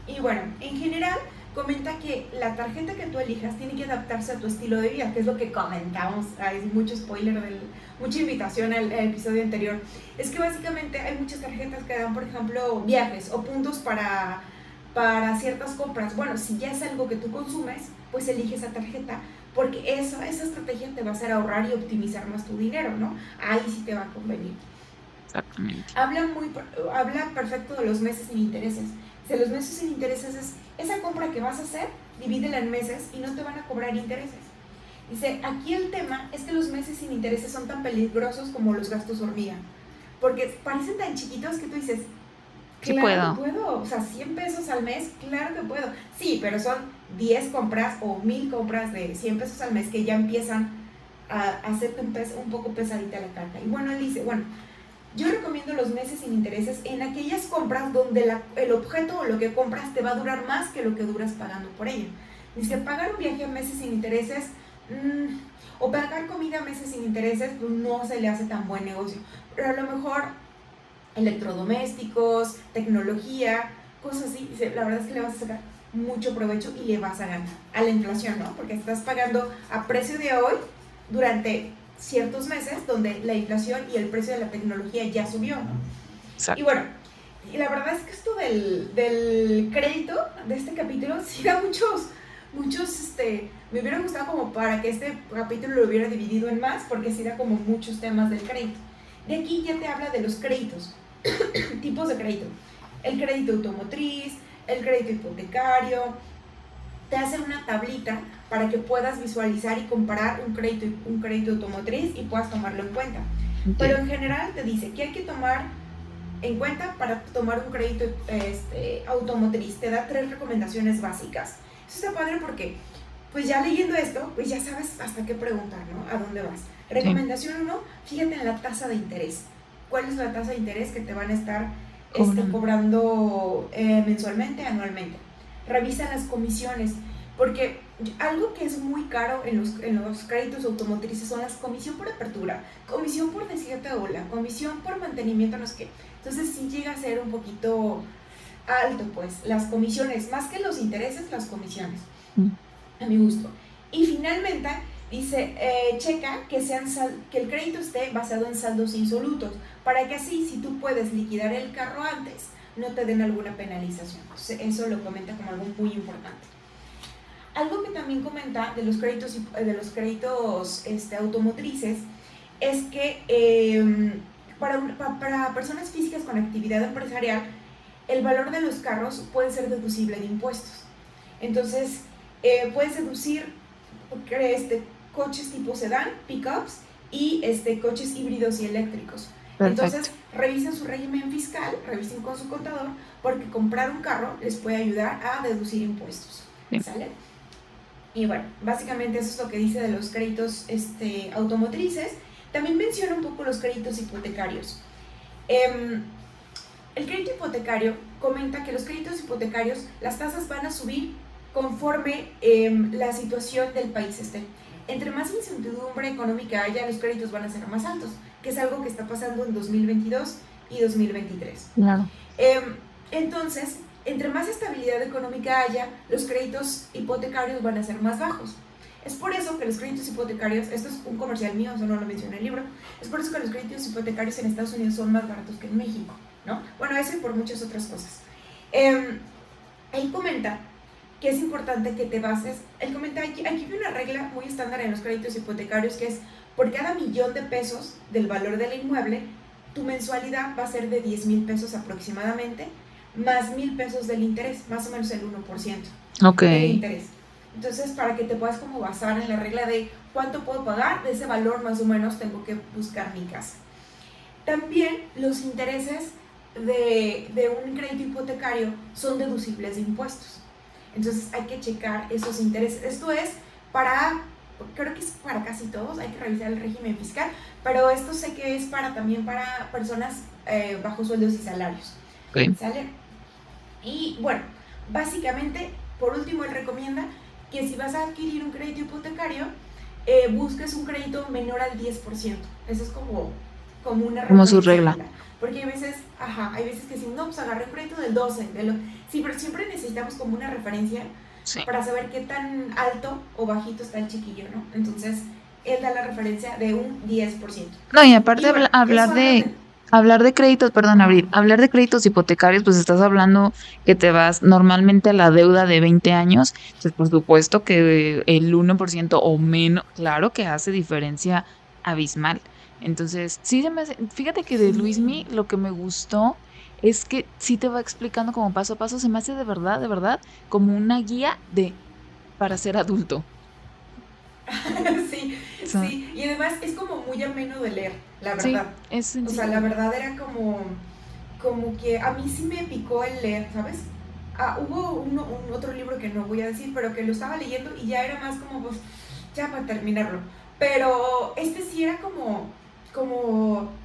Y bueno, en general, comenta que la tarjeta que tú elijas tiene que adaptarse a tu estilo de vida, que es lo que comentamos. Hay mucho spoiler, mucha invitación al episodio anterior. Es que básicamente hay muchas tarjetas que dan, por ejemplo, viajes o puntos para ciertas compras. Bueno, si ya es algo que tú consumes, pues elige esa tarjeta, porque esa estrategia te va a hacer ahorrar y optimizar más tu dinero, ¿no? Ahí sí te va a convenir.
Exactamente.
Habla perfecto de los meses sin intereses. De los meses sin intereses es esa compra que vas a hacer, divídela en meses y no te van a cobrar intereses. Dice, aquí el tema es que los meses sin intereses son tan peligrosos como los gastos hormiga, porque parecen tan chiquitos que tú dices, claro que puedo, o sea, 100 pesos al mes, claro que puedo. Sí, pero son 10 compras o 1,000 compras de 100 pesos al mes que ya empiezan a hacerte un poco pesadita la carga. Y bueno, él dice, bueno, yo recomiendo los meses sin intereses en aquellas compras donde el objeto o lo que compras te va a durar más que lo que duras pagando por ello. Dice, pagar un viaje a meses sin intereses mm, o pagar comida a meses sin intereses, pues no se le hace tan buen negocio. Pero a lo mejor electrodomésticos, tecnología, cosas así, la verdad es que le vas a sacar mucho provecho y le vas a ganar a la inflación, ¿no? Porque estás pagando a precio de hoy durante ciertos meses donde la inflación y el precio de la tecnología ya subió, ¿no?
Exacto.
Y bueno, y la verdad es que esto del crédito de este capítulo sí da muchos, me hubiera gustado como para que este capítulo lo hubiera dividido en más, porque sí da como muchos temas del crédito. De aquí ya te habla de los créditos, tipos de crédito. El crédito automotriz, el crédito hipotecario, te hace una tablita para que puedas visualizar y comparar un crédito automotriz y puedas tomarlo en cuenta.
Ok.
Pero en general te dice que hay que tomar en cuenta para tomar un crédito automotriz. Te da 3 recomendaciones básicas. Eso está padre porque, pues ya leyendo esto, pues ya sabes hasta qué preguntar, ¿no? ¿A dónde vas?
Sí.
Recomendación 1, fíjate en la tasa de interés. ¿Cuál es la tasa de interés que te van a estar cobrando mensualmente, anualmente? Revisa las comisiones, porque algo que es muy caro en los créditos automotrices son las comisión por apertura, comisión por decirte hola, comisión por mantenimiento, no sé qué. Entonces sí llega a ser un poquito alto, pues, las comisiones, más que los intereses, las comisiones, a mi gusto. Y finalmente dice, checa que el crédito esté basado en saldos insolutos, para que así, si tú puedes liquidar el carro antes, no te den alguna penalización. Eso lo comenta como algo muy importante. Algo que también comenta de los créditos automotrices es que para personas físicas con actividad empresarial, el valor de los carros puede ser deducible de impuestos. Entonces, puedes deducir coches tipo sedán, pickups y coches híbridos y eléctricos.
Perfecto.
Entonces, revisen su régimen fiscal, revisen con su contador, porque comprar un carro les puede ayudar a deducir impuestos.
Sí.
¿Sale? Y bueno, básicamente eso es lo que dice de los créditos automotrices. También menciona un poco los créditos hipotecarios. El crédito hipotecario comenta que los créditos hipotecarios, las tasas van a subir conforme la situación del país esté. Entre más incertidumbre económica haya, los créditos van a ser más altos, que es algo que está pasando en 2022 y 2023.
Claro.
Entonces, entre más estabilidad económica haya, los créditos hipotecarios van a ser más bajos. Es por eso que los créditos hipotecarios, esto es un comercial mío, eso no lo mencioné en el libro, es por eso que los créditos hipotecarios en Estados Unidos son más baratos que en México, ¿no? Bueno, eso y por muchas otras cosas. Él comenta que es importante que te bases, él comenta, aquí hay una regla muy estándar en los créditos hipotecarios que es, por cada $1,000,000 del valor del inmueble, tu mensualidad va a ser de 10,000 pesos aproximadamente, más 1,000 pesos del interés, más o menos el 1% del interés. Entonces, para que te puedas como basar en la regla de cuánto puedo pagar, de ese valor más o menos tengo que buscar mi casa. También los intereses de un crédito hipotecario son deducibles de impuestos. Entonces hay que checar esos intereses. Esto es creo que es para casi todos, hay que revisar el régimen fiscal, pero esto sé que es también para personas bajo sueldos y salarios.
Okay.
¿Sale? Y bueno, básicamente, por último, él recomienda que si vas a adquirir un crédito hipotecario, busques un crédito menor al 10%. Eso es como una
como su regla.
Porque hay veces que si no, pues agarré un crédito del 12. Sí, pero siempre necesitamos como una referencia para saber qué tan alto o bajito está el chiquillo, ¿no? Entonces, él da la referencia de un 10%.
No, y aparte hablar de créditos, perdón, Abril, hablar de créditos hipotecarios, pues estás hablando que te vas normalmente a la deuda de 20 años, pues por supuesto que el 1% o menos, claro que hace diferencia abismal. Entonces, sí, fíjate que de Luismi lo que me gustó es que sí te va explicando como paso a paso, se me hace de verdad, como una guía para ser adulto.
Sí, y además es como muy ameno de leer, la verdad.
Sí, es sencillo.
O sea, la verdad era como que a mí sí me picó el leer, ¿sabes? Hubo un otro libro que no voy a decir, pero que lo estaba leyendo y ya era más como, pues, ya para terminarlo. Pero sí era como,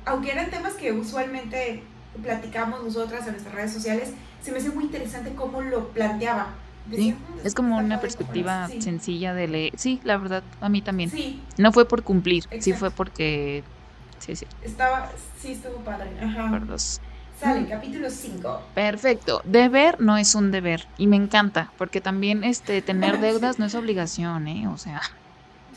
aunque eran temas que usualmente platicamos nosotras en nuestras redes sociales, se me hace muy interesante cómo lo planteaba,
Sí,
Decía,
es como
está
una
padre como lo hace".
perspectiva
Sí,
sencilla de leer. Sí, la verdad, a mí también.
sí,
No fue por cumplir, sí fue
exacto.
porque sí, sí,
Estaba, sí estuvo padre. Ajá.
por dos.
Sale, capítulo 5.
Perfecto. Deber no es un deber y me encanta porque también tener
Sí,
deudas no es obligación, ¿eh? O sea,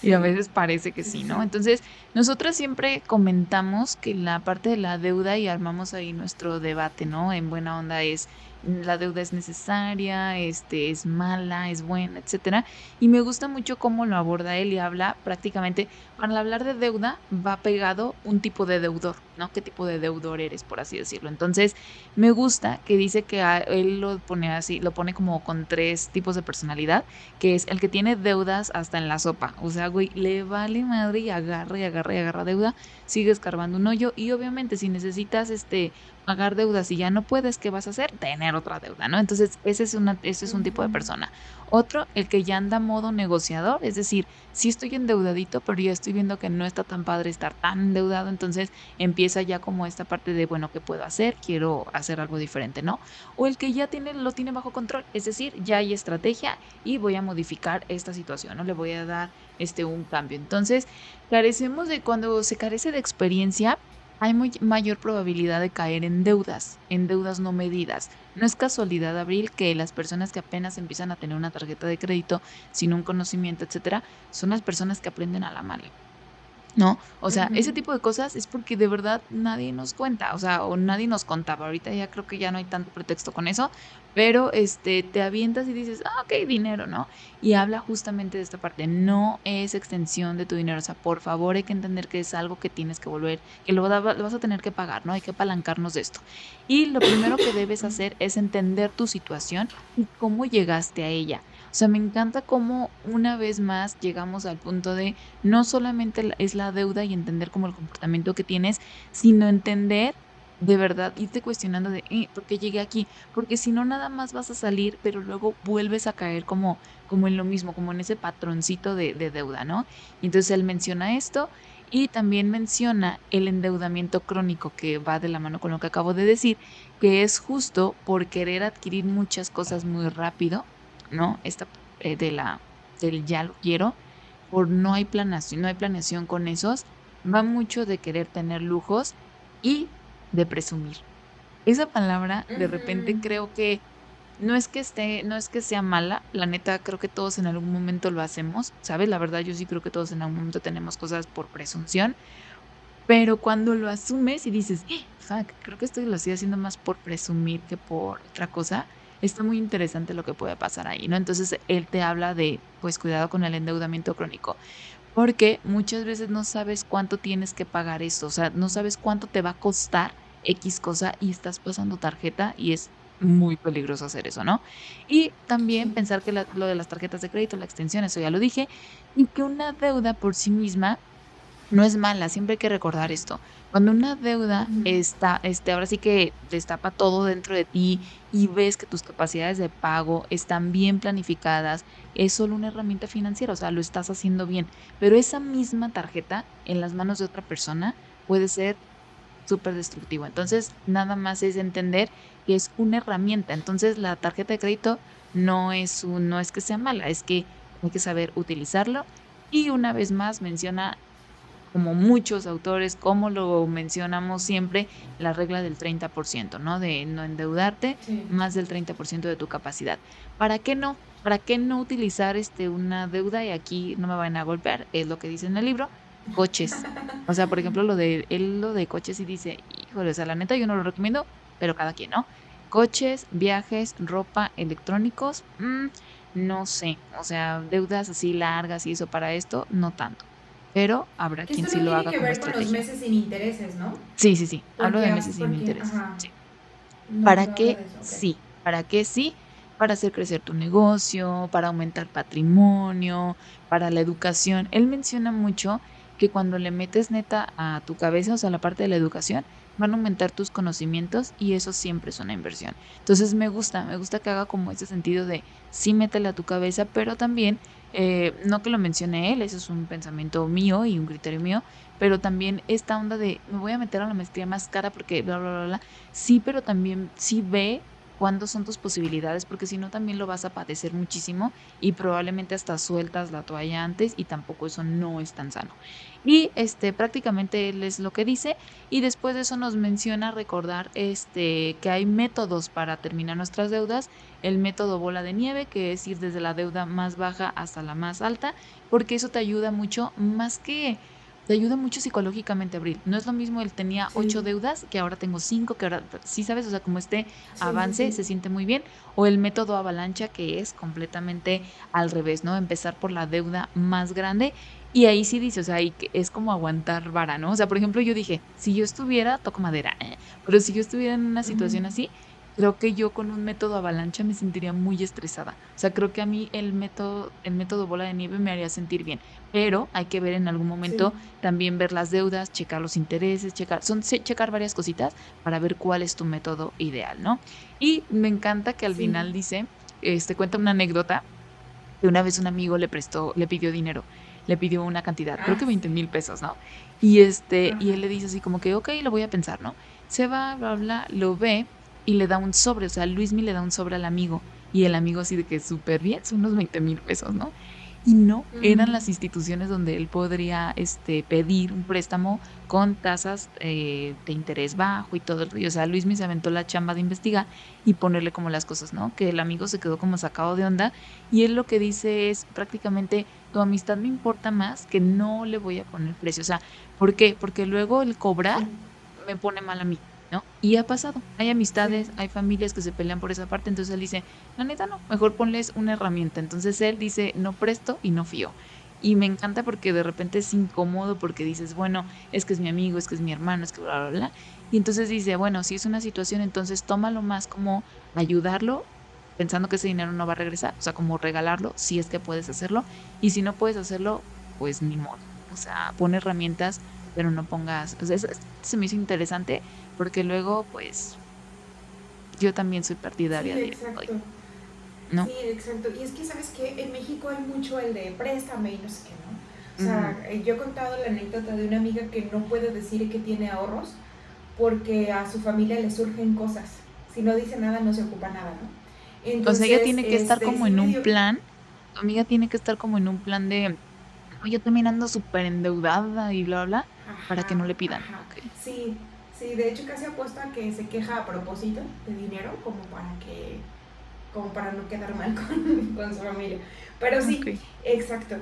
y a
sí,
veces parece que
sí, sí,
sí, ¿no?
sí.
Entonces, nosotras siempre comentamos que la parte de la deuda y armamos ahí nuestro debate, ¿no? En buena onda es la deuda es necesaria, es mala, es buena, etcétera. Y me gusta mucho cómo lo aborda él y habla prácticamente, para hablar de deuda, va pegado un tipo de deudor, ¿no? ¿Qué tipo de deudor eres, por así decirlo? Entonces, me gusta que dice que él lo pone así, lo pone como con tres tipos de personalidad, que es el que tiene deudas hasta en la sopa. O sea, güey, le vale madre y agarra y agarra y agarra deuda, sigue escarbando un hoyo y obviamente si necesitas pagar deudas y ya no puedes, ¿qué vas a hacer? Tener otra deuda, ¿no? Entonces, ese es un tipo de
Ujú,
persona. Otro, el que ya anda modo negociador, es decir, sí estoy endeudadito, pero ya estoy viendo que no está tan padre estar tan endeudado, entonces empieza ya como esta parte de, bueno, ¿qué puedo hacer? Quiero hacer algo diferente, ¿no? O el que ya lo tiene bajo control, es decir, ya hay estrategia y voy a modificar esta situación, ¿no? Le voy a dar un cambio. Entonces, carecemos de, cuando se carece de experiencia, hay mayor probabilidad de caer en deudas no medidas. No es casualidad, Abril, que las personas que apenas empiezan a tener una tarjeta de crédito sin un conocimiento, etcétera, son las personas que aprenden a la mala. ¿No? O sea, ese
ujú.
tipo de cosas es porque de verdad nadie nos cuenta, o sea, o nadie nos contaba. Ahorita ya creo que ya no hay tanto pretexto con eso, pero te avientas y dices, ah, ok, dinero, ¿no? Y habla justamente de esta parte, no es extensión de tu dinero, o sea, por favor hay que entender que es algo que tienes que volver, que lo vas a tener que pagar, ¿no? Hay que apalancarnos de esto. Y lo primero que debes hacer es entender tu situación y cómo llegaste a ella. O sea, me encanta cómo una vez más llegamos al punto de no solamente es la deuda y entender como el comportamiento que tienes, sino entender de verdad, irte cuestionando de, ¿por qué llegué aquí? Porque si no, nada más vas a salir, pero luego vuelves a caer como en lo mismo, como en ese patroncito de deuda, ¿no? Y entonces él menciona esto y también menciona el endeudamiento crónico que va de la mano con lo que acabo de decir, que es justo por querer adquirir muchas cosas muy rápido, ¿no? Del ya lo quiero por no hay planeación con esos, va mucho de querer tener lujos y de presumir. Esa palabra, de repente
Ujú.
creo que no es que sea mala, la neta creo que todos en algún momento lo hacemos, ¿sabes? La verdad yo sí creo que todos en algún momento tenemos cosas por presunción, pero cuando lo asumes y dices, fuck, creo que esto lo estoy haciendo más por presumir que por otra cosa, está muy interesante lo que puede pasar ahí, ¿no? Entonces él te habla de, pues cuidado con el endeudamiento crónico. Porque muchas veces no sabes cuánto tienes que pagar esto, o sea, no sabes cuánto te va a costar X cosa y estás pasando tarjeta y es muy peligroso hacer eso, ¿no? Y también
Sí.
pensar que lo de las tarjetas de crédito, la extensión, eso ya lo dije, y que una deuda por sí misma no es mala, siempre hay que recordar esto. Cuando una deuda
Ujú.
está, ahora sí que destapa todo dentro de ti y ves que tus capacidades de pago están bien planificadas, es solo una herramienta financiera, o sea, lo estás haciendo bien. Pero esa misma tarjeta en las manos de otra persona puede ser súper destructivo. Entonces, nada más es entender que es una herramienta. Entonces, la tarjeta de crédito no es que sea mala, es que hay que saber utilizarlo. Y una vez más menciona como muchos autores, como lo mencionamos siempre, la regla del 30%, ¿no? De no endeudarte
Sí.
más del 30% de tu capacidad. ¿Para qué no? ¿Para qué no utilizar una deuda? Y aquí no me van a golpear, es lo que dice en el libro, coches. O sea, por ejemplo, lo de coches y dice, híjole, o sea, la neta yo no lo recomiendo, pero cada quien, ¿no? Coches, viajes, ropa, electrónicos, no sé, o sea, deudas así largas y eso para esto, no tanto, pero habrá
Que
quien
esto
sí
no
lo
tiene
haga
que
como
ver con los
estrategia.
meses sin intereses, ¿no?
Sí, sí, sí, hablo
Porque,
de meses sin
porque,
intereses,
ajá,
sí.
no,
¿Para
no habla
qué?
de eso, ok.
Sí, ¿para qué? Sí, para hacer crecer tu negocio, para aumentar patrimonio, para la educación. Él menciona mucho que cuando le metes neta a tu cabeza, o sea, la parte de la educación, van a aumentar tus conocimientos y eso siempre es una inversión. Entonces me gusta que haga como ese sentido de sí métele a tu cabeza, pero también, no que lo mencione él, eso es un pensamiento mío y un criterio mío, pero también esta onda de me voy a meter a la maestría más cara porque bla, bla, bla, bla. Sí, pero también sí ve cuándo son tus posibilidades, porque si no también lo vas a padecer muchísimo y probablemente hasta sueltas la toalla antes y tampoco eso no es tan sano. Y prácticamente él es lo que dice y después de eso nos menciona recordar que hay métodos para terminar nuestras deudas, el método bola de nieve, que es ir desde la deuda más baja hasta la más alta, porque eso te ayuda mucho, más que te ayuda mucho psicológicamente, Abril. No es lo mismo él tenía 8
Sí,
deudas, que ahora tengo 5, que ahora sí sabes, o sea, como
sí, sí,
avance se
sí.
siente muy bien, o el método avalancha, que es completamente al revés, ¿no? Empezar por la deuda más grande y ahí sí dice, o sea, ahí que es como aguantar vara, ¿no? O sea, por ejemplo, yo dije, si yo estuviera, toco madera, pero si yo estuviera en una
Ujú.
situación así, creo que yo con un método avalancha me sentiría muy estresada. O sea, creo que a mí el método bola de nieve me haría sentir bien, pero hay que ver en algún momento
Sí,
también ver las deudas, checar los intereses, checar varias cositas para ver cuál es tu método ideal, ¿no? Y me encanta que al
sí.
final dice, cuenta una anécdota que una vez un amigo le pidió dinero, le pidió una cantidad, creo
Ah,
que
sí.
20,000 pesos, ¿no? Y
Ajá.
él le dice así como que, ok, lo voy a pensar, ¿no? Se va, bla, bla, lo ve y le da un sobre, o sea, Luismi le da un sobre al amigo y el amigo así de que súper bien, son unos 20,000 pesos, ¿no? Y no, eran
Ujú.
las instituciones donde él podría pedir un préstamo con tasas de interés bajo y todo el rollo. O sea, Luismi se aventó la chamba de investigar y ponerle como las cosas, ¿no? Que el amigo se quedó como sacado de onda y él lo que dice es prácticamente, tu amistad me importa más que no le voy a poner precio. O sea, ¿por qué? Porque luego el cobrar
Sí,
me pone mal a mí, ¿no? Y ha pasado. Hay
sí.
amistades, hay familias que se pelean por esa parte. Entonces él dice, la neta no, mejor ponles una herramienta. Entonces él dice, no presto y no fío. Y me encanta porque de repente es incómodo porque dices, bueno, es que es mi amigo, es que es mi hermano, es que bla, bla, bla. Y entonces dice, bueno, si es una situación, entonces tómalo más como ayudarlo pensando que ese dinero no va a regresar, o sea, como regalarlo si es que puedes hacerlo, y si no puedes hacerlo, pues ni modo. O sea, pon herramientas, pero no pongas, o sea, se me hizo interesante porque luego, pues, yo también soy partidaria
Sí,
de,
exacto.
"Ay,
Sí,
¿no?
exacto. Y es que, ¿sabes qué? En México hay mucho el de préstame y no sé qué, ¿no? O
Ujú.
sea, yo he contado la anécdota de una amiga que no puede decir que tiene ahorros porque a su familia le surgen cosas. Si no dice nada, no se ocupa nada, ¿no?
O sea, ella
Entonces,
tiene que estar como
sí
en
me
un
dio...
plan, tu amiga tiene que estar como en un plan de, "No, yo también ando súper endeudada y bla, bla, bla", para que
Ajá,
no le pidan.
ajá.
Ok,
Sí, sí, de hecho casi apuesto a que se queja a propósito de dinero, como para no quedar mal con su familia. Pero
ok.
sí, exacto.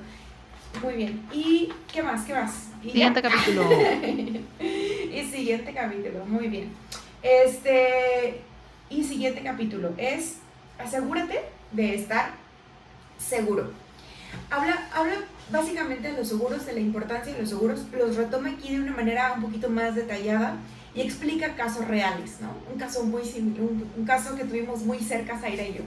Muy bien. ¿Y qué más? ¿Qué más? ¿Y ya?
Siguiente capítulo.
Y siguiente capítulo, muy bien. Y siguiente capítulo es asegúrate de estar seguro. Habla básicamente de los seguros, de la importancia de los seguros, los retoma aquí de una manera un poquito más detallada y explica casos reales, ¿no? Un caso que tuvimos muy cerca, Zaira y yo.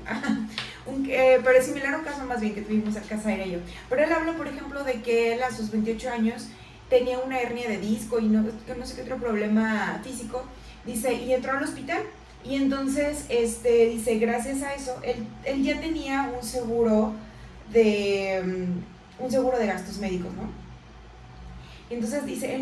Pero es similar a un caso más bien que tuvimos cerca, Zaira y yo. Pero él habla, por ejemplo, de que él a sus 28 años tenía una hernia de disco y no sé qué otro problema físico. Dice, y entró al hospital. Y entonces, dice, gracias a eso, él ya tenía un seguro de gastos médicos, ¿no? Entonces dice,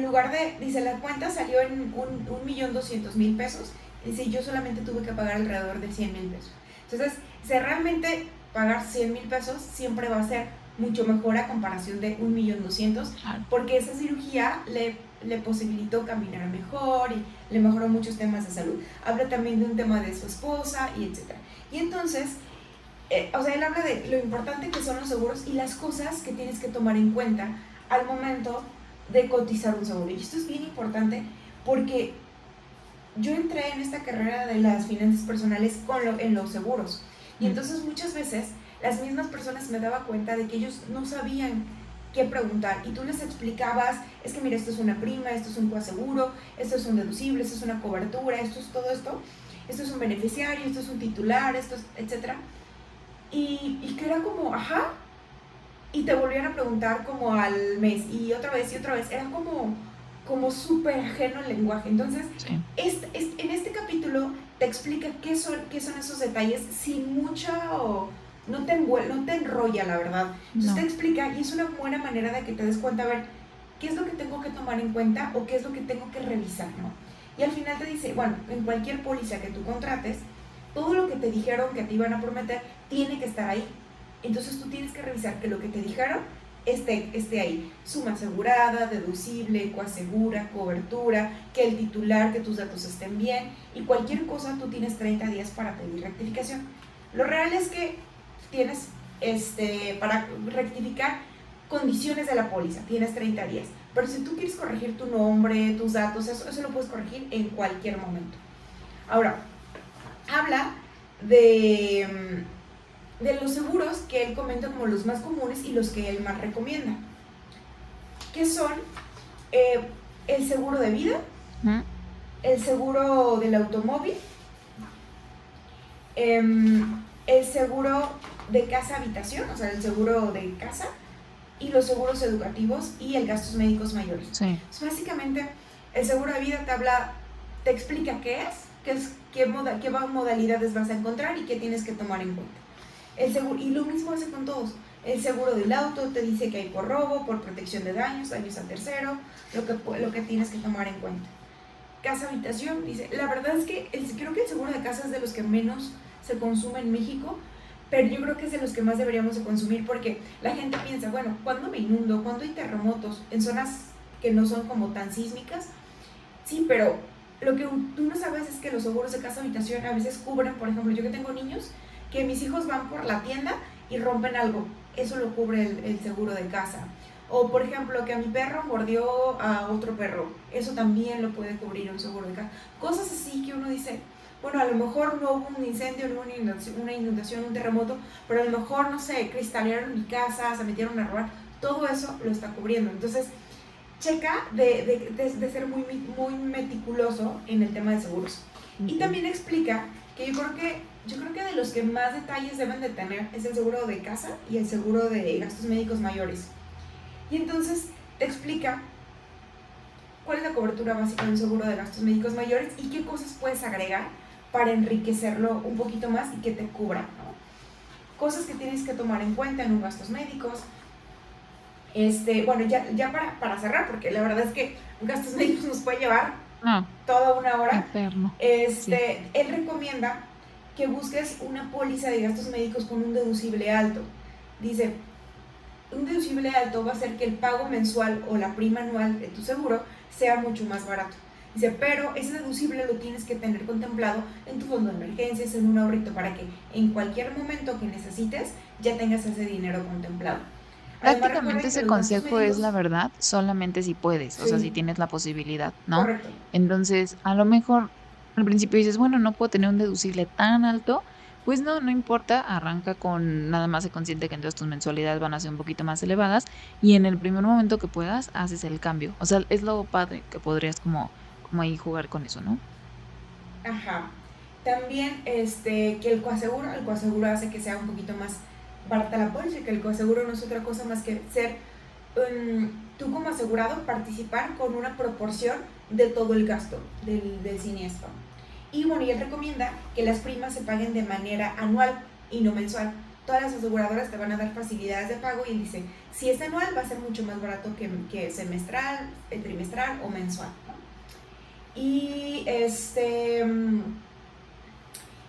dice, la cuenta salió en 1,200,000 pesos. Dice, yo solamente tuve que pagar alrededor de 100,000 pesos. Entonces, si realmente pagar 100,000 pesos siempre va a ser mucho mejor a comparación de 1,200,000,
Claro.
porque esa cirugía le posibilitó caminar mejor y le mejoró muchos temas de salud. Habla también de un tema de su esposa y etcétera. Y entonces, o sea, él habla de lo importante que son los seguros y las cosas que tienes que tomar en cuenta al momento de cotizar un seguro. Y esto es bien importante porque yo entré en esta carrera de las finanzas personales en los seguros. Y
Mm.
entonces muchas veces las mismas personas me daban cuenta de que ellos no sabían qué preguntar. Y tú les explicabas, es que mira, esto es una prima, esto es un coaseguro, esto es un deducible, esto es una cobertura, esto es todo esto, esto es un beneficiario, esto es un titular, esto es, etcétera. Y que era como, ajá, y te volvían a preguntar como al mes y otra vez y otra vez. Era como súper ajeno el lenguaje. Entonces,
Sí.
en este capítulo te explica qué son esos detalles sin mucho... No te enrolla, la verdad. Entonces te
No.
explica y es una buena manera de que te des cuenta, a ver, qué es lo que tengo que tomar en cuenta o qué es lo que tengo que revisar, ¿no? Y al final te dice, bueno, en cualquier póliza que tú contrates, todo lo que te dijeron que te iban a prometer tiene que estar ahí. Entonces tú tienes que revisar que lo que te dijeron esté ahí. Suma asegurada, deducible, coasegura, cobertura, que el titular, que tus datos estén bien, y cualquier cosa tú tienes 30 días para pedir rectificación. Lo real es que tienes para rectificar condiciones de la póliza, tienes 30 días. Pero si tú quieres corregir tu nombre, tus datos, eso lo puedes corregir en cualquier momento. Ahora, habla de los seguros que él comenta como los más comunes y los que él más recomienda, que son el seguro de vida, el seguro del automóvil, el seguro de casa-habitación, o sea, el seguro de casa, y los seguros educativos y el gastos médicos mayores.
Sí.
Entonces, básicamente, el seguro de vida te explica qué modalidades vas a encontrar y qué tienes que tomar en cuenta. El seguro, y lo mismo hace con todos. El seguro del auto te dice que hay por robo, por protección de daños a tercero, lo que tienes que tomar en cuenta. Casa-habitación, dice, la verdad es que creo que el seguro de casa es de los que menos se consume en México, pero yo creo que es de los que más deberíamos de consumir, porque la gente piensa, bueno, ¿cuándo me inundo? ¿Cuándo hay terremotos? En zonas que no son como tan sísmicas. Sí, pero lo que tú no sabes es que los seguros de casa-habitación a veces cubren, por ejemplo, yo que tengo niños, que mis hijos van por la tienda y rompen algo, eso lo cubre el seguro de casa. O por ejemplo, que a mi perro mordió a otro perro, eso también lo puede cubrir un seguro de casa. Cosas así que uno dice, bueno, a lo mejor no hubo un incendio, no hubo una inundación, un terremoto, pero a lo mejor, no sé, cristalearon mi casa, se metieron a robar, todo eso lo está cubriendo. Entonces, checa de ser muy meticuloso en el tema de seguros. Y también explica que yo creo que de los que más detalles deben de tener es el seguro de casa y el seguro de gastos médicos mayores. Y entonces te explica cuál es la cobertura básica de un seguro de gastos médicos mayores y qué cosas puedes agregar para enriquecerlo un poquito más y que te cubra, ¿no? Cosas que tienes que tomar en cuenta en un gastos médicos. Bueno, ya para cerrar, porque la verdad es que un gastos médicos nos puede llevar toda una hora.
Eterno.
Sí. Él recomienda que busques una póliza de gastos médicos con un deducible alto. Dice, un deducible alto va a hacer que el pago mensual o la prima anual de tu seguro sea mucho más barato. Dice, pero ese deducible lo tienes que tener contemplado en tu fondo de emergencias, en un ahorrito, para que en cualquier momento que necesites ya tengas ese dinero contemplado.
Prácticamente ese consejo es, la verdad, solamente si puedes, o sea, si tienes la posibilidad, ¿no?
Correcto.
Entonces, a lo mejor al principio dices, bueno, no puedo tener un deducible tan alto, pues no importa, arranca con, nada más sé consciente que entonces tus mensualidades van a ser un poquito más elevadas y en el primer momento que puedas, haces el cambio. O sea, es lo padre que podrías como ahí jugar con eso, ¿no?
Ajá. También que el coaseguro hace que sea un poquito más barata la póliza, que el coaseguro no es otra cosa más que ser tú como asegurado participar con una proporción de todo el gasto del siniestro. Y bueno, y él recomienda que las primas se paguen de manera anual y no mensual. Todas las aseguradoras te van a dar facilidades de pago y él dice, si es anual va a ser mucho más barato que semestral, trimestral o mensual, ¿no? Y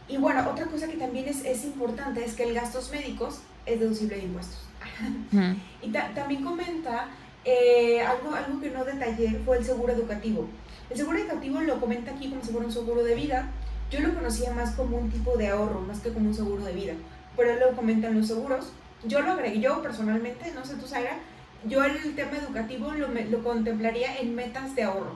y bueno, otra cosa que también es importante es que el gastos médicos es deducible de impuestos. Y también comenta algo que no detallé, fue el seguro educativo. El seguro educativo lo comenta aquí como si fuera un seguro de vida. Yo lo conocía más como un tipo de ahorro, más que como un seguro de vida, pero él lo comenta en los seguros. Yo lo agregué, yo personalmente, no sé tú, Zaira, yo el tema educativo lo contemplaría en metas de ahorro,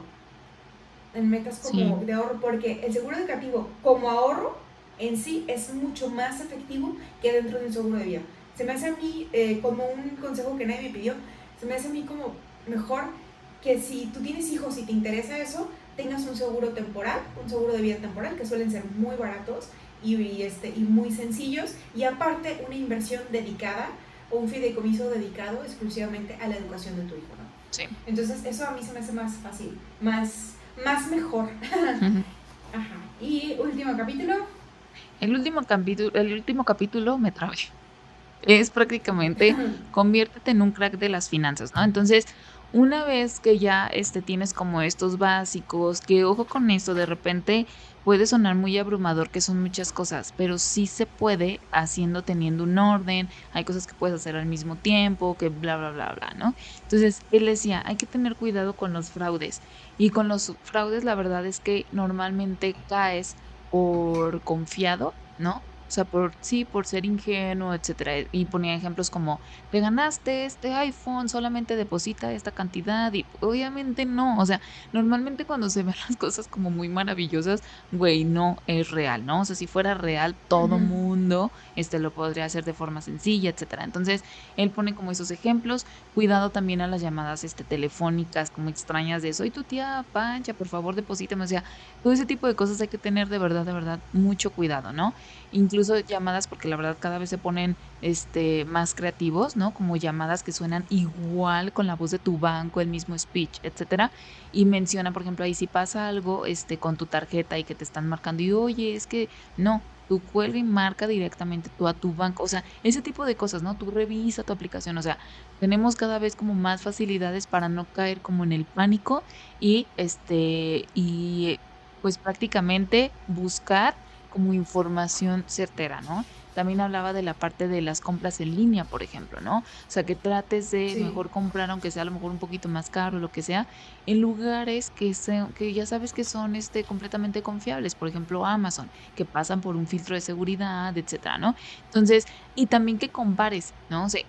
en metas como de ahorro, porque el seguro educativo como ahorro en sí es mucho más efectivo que dentro de un seguro de vida. Se me hace a mí, como un consejo que nadie me pidió, se me hace a mí como mejor que si tú tienes hijos y te interesa eso, tengas un seguro temporal, un seguro de vida temporal, que suelen ser muy baratos y muy sencillos, y aparte una inversión dedicada o un fideicomiso dedicado exclusivamente a la educación de tu hijo, ¿no?
Sí.
Entonces eso a mí se me hace más fácil, más mejor. Ajá. Y último capítulo.
El último capítulo me trabé. Es prácticamente conviértete en un crack de las finanzas, ¿no? Entonces, Una vez que ya tienes como estos básicos, que ojo con esto, de repente puede sonar muy abrumador, que son muchas cosas, pero sí se puede haciendo, teniendo un orden, hay cosas que puedes hacer al mismo tiempo, que bla, bla, bla, bla, ¿no? Entonces, él decía, hay que tener cuidado con los fraudes. Y con los fraudes, la verdad es que normalmente caes por confiado, ¿no? O sea, sí, por ser ingenuo, etcétera. Y ponía ejemplos como, te ganaste este iPhone, solamente deposita esta cantidad. Y obviamente no. O sea, normalmente cuando se ven las cosas como muy maravillosas, güey, no es real, ¿no? O sea, si fuera real, todo
Ujú.
mundo lo podría hacer de forma sencilla, etcétera. Entonces, él pone como esos ejemplos. Cuidado también a las llamadas telefónicas, como extrañas de soy tu tía Pancha, por favor, deposítame. O sea, todo ese tipo de cosas hay que tener de verdad, mucho cuidado, ¿no? Incluso llamadas, porque la verdad cada vez se ponen más creativos, ¿no? Como llamadas que suenan igual con la voz de tu banco, el mismo speech, etcétera. Y menciona, por ejemplo, ahí si pasa algo con tu tarjeta y que te están marcando y oye, es que no, tú cuelga y marca directamente tú a tu banco, o sea, ese tipo de cosas, ¿no? Tú revisa tu aplicación, o sea, tenemos cada vez como más facilidades para no caer como en el pánico y pues prácticamente buscar como información certera, ¿no? También hablaba de la parte de las compras en línea, por ejemplo, ¿no? O sea, que trates de
Sí.
mejor comprar, aunque sea a lo mejor un poquito más caro, lo que sea, en lugares que ya sabes que son completamente confiables, por ejemplo, Amazon, que pasan por un filtro de seguridad, etcétera, ¿no? Entonces, y también que compares, ¿no? O sea,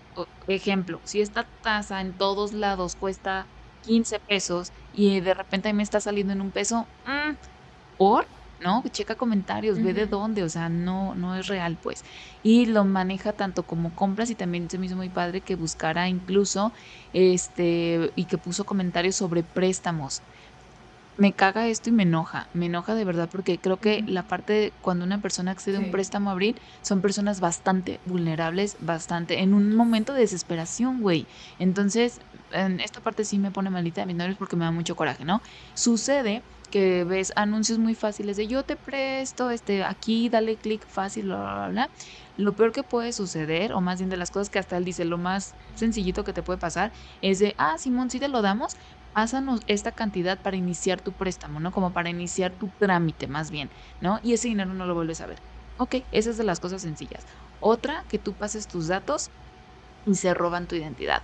ejemplo, si esta taza en todos lados cuesta 15 pesos y de repente ahí me está saliendo en un peso, ¿por? ¿No? Checa comentarios, ve de
Ujú.
dónde, o sea, no es real, pues. Y lo maneja tanto como compras y también se me hizo muy padre que buscara incluso, y que puso comentarios sobre préstamos. Me caga esto y me enoja de verdad porque creo que
Ujú.
la parte de cuando una persona accede a un
Sí.
préstamo a abrir, son personas bastante vulnerables, bastante, en un momento de desesperación, güey. Entonces, en esta parte sí me pone malita de mis nervios porque me da mucho coraje, ¿no? Sucede que ves anuncios muy fáciles de yo te presto, aquí dale clic fácil, bla, bla, bla, bla. Lo peor que puede suceder, o más bien de las cosas que hasta él dice, lo más sencillito que te puede pasar, es de, Simón, sí te lo damos, pásanos esta cantidad para iniciar tu préstamo, ¿no? Como para iniciar tu trámite más bien, ¿no? Y ese dinero no lo vuelves a ver. Ok, esa es de las cosas sencillas. Otra, que tú pases tus datos y se roban tu identidad.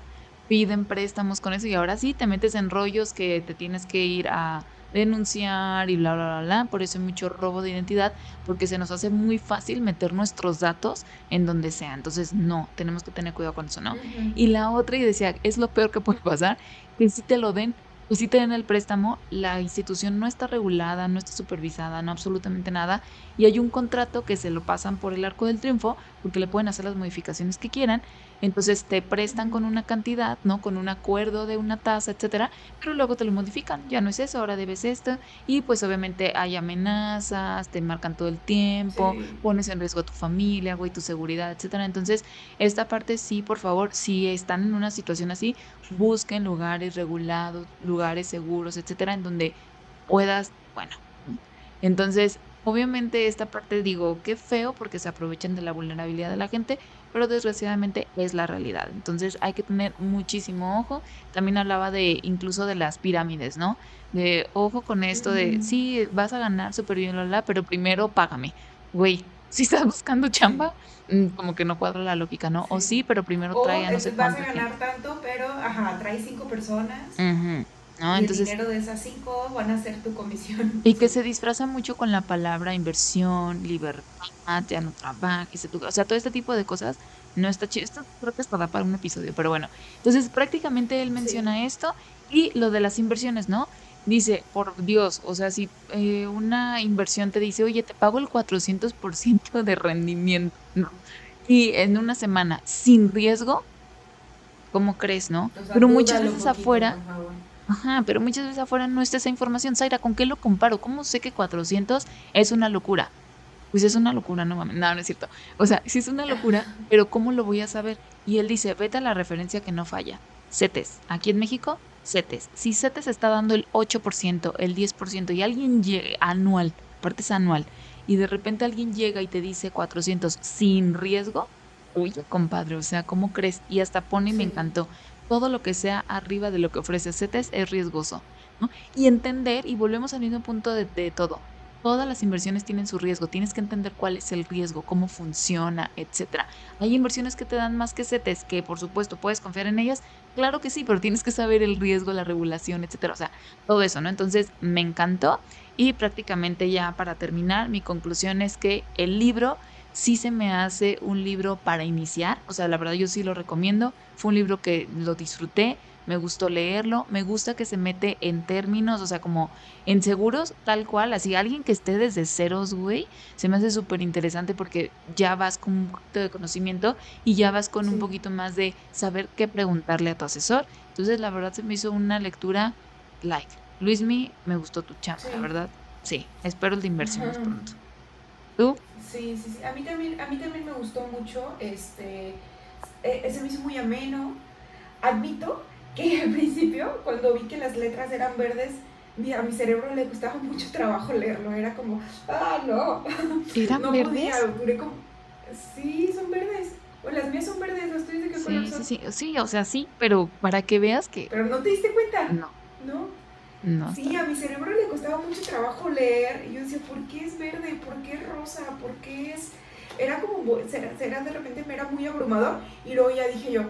Piden préstamos con eso y ahora sí te metes en rollos que te tienes que ir a denunciar y bla, bla, bla, bla. Por eso hay mucho robo de identidad, porque se nos hace muy fácil meter nuestros datos en donde sea. Entonces, no, tenemos que tener cuidado con eso, ¿no?
Ujú.
Y la otra, y decía, es lo peor que puede pasar, que si te lo den, pues si te den el préstamo, la institución no está regulada, no está supervisada, no absolutamente nada, y hay un contrato que se lo pasan por el arco del triunfo, porque le pueden hacer las modificaciones que quieran, entonces te prestan
Ujú.
con una cantidad, ¿no? Con un acuerdo de una tasa, etcétera, pero luego te lo modifican, ya no es eso, ahora debes esto, y pues obviamente hay amenazas, te marcan todo el tiempo,
Sí.
pones en riesgo a tu familia, güey, tu seguridad, etcétera. Entonces, esta parte sí, por favor, si están en una situación así, busquen lugares regulados, lugares seguros, etcétera, en donde puedas, bueno, entonces, obviamente esta parte digo, qué feo porque se aprovechan de la vulnerabilidad de la gente, pero desgraciadamente es la realidad. Entonces, hay que tener muchísimo ojo. También hablaba de incluso de las pirámides, ¿no? De ojo con esto de,
Ujú.
sí, vas a ganar súper bien, pero primero págame. Güey, si estás buscando
Sí.
chamba, como que no cuadra la lógica, ¿no? O
Sí.
sí, pero primero trae
O
a no sé
vas a
cuánta gente.
ganar tanto, pero ajá, trae 5 personas
Ujú, ¿no?
y el
Entonces,
dinero de esas 5 van a ser tu comisión.
y que
Sí.
se disfraza mucho con la palabra inversión, libertad, ya no trabajes, o sea, todo este tipo de cosas no está chido. Esto creo que es para dar para un episodio, pero bueno. Entonces, prácticamente él
Sí.
menciona esto y lo de las inversiones, ¿no? Dice, por Dios, o sea, si una inversión te dice, oye, te pago el 400% de rendimiento, ¿no? Y en una semana, sin riesgo, ¿cómo crees, no?
O sea,
Pero muchas
dúdalo
veces
poquito,
afuera.
por favor.
Ajá, pero muchas veces afuera no está esa información. Zaira, ¿con qué lo comparo? ¿Cómo sé que 400 es una locura? Pues es una locura, no mames. No, no es cierto. O sea, sí es una locura, pero ¿cómo lo voy a saber? Y él dice, vete a la referencia que no falla. CETES. Aquí en México, CETES. Si CETES está dando el 8%, el 10% y alguien llega anual, aparte es anual, y de repente alguien llega y te dice 400 sin riesgo, oye, compadre, o sea, ¿cómo crees? Y hasta pone y me
Sí.
encantó. todo lo que sea arriba de lo que ofrece CETES es riesgoso, ¿no? Y entender, y volvemos al mismo punto de todo. Todas las inversiones tienen su riesgo, tienes que entender cuál es el riesgo, cómo funciona, etcétera. Hay inversiones que te dan más que CETES, que por supuesto puedes confiar en ellas, claro que sí, pero tienes que saber el riesgo, la regulación, etcétera. O sea, todo eso, ¿no? Entonces, me encantó y prácticamente ya para terminar, mi conclusión es que el libro sí se me hace un libro para iniciar, o sea, la verdad yo sí lo recomiendo, fue un libro que lo disfruté, me gustó leerlo, me gusta que se mete en términos, o sea, como en seguros, tal cual, así alguien que esté desde ceros, güey, se me hace súper interesante porque ya vas con un poquito de conocimiento y ya vas con un
Sí.
poquito más de saber qué preguntarle a tu asesor. Entonces, la verdad se me hizo una lectura like. Luismi, me gustó tu chamba, la
Sí.
verdad. Sí, espero el de inversiones
Ajá.
pronto. ¿Tú?
Sí, sí, sí. A mí también me gustó mucho, se me hizo muy ameno. Admito que al principio, cuando vi que las letras eran verdes, a mi cerebro le costaba mucho trabajo leerlo. Era como, no,
¿Eran
no podía.
verdes?
Duré como, sí, son verdes. O las mías son verdes, ¿las tuyas de qué color
Sí,
son?
sí, sí, sí, o sea, sí, pero para que veas que
Pero no te diste cuenta,
no,
¿no?
no está
Sí, a
bien.
mi cerebro le costaba mucho trabajo leer. Y yo decía, ¿por qué es verde? ¿Por qué es rosa? ¿Por qué es...? Era como, será de repente me era muy abrumador. Y luego ya dije yo,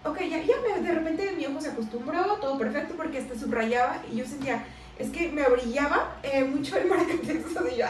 ok, de repente mi ojo se acostumbró, todo perfecto, porque subrayaba y yo sentía, es que me brillaba mucho el marcatexto y yo,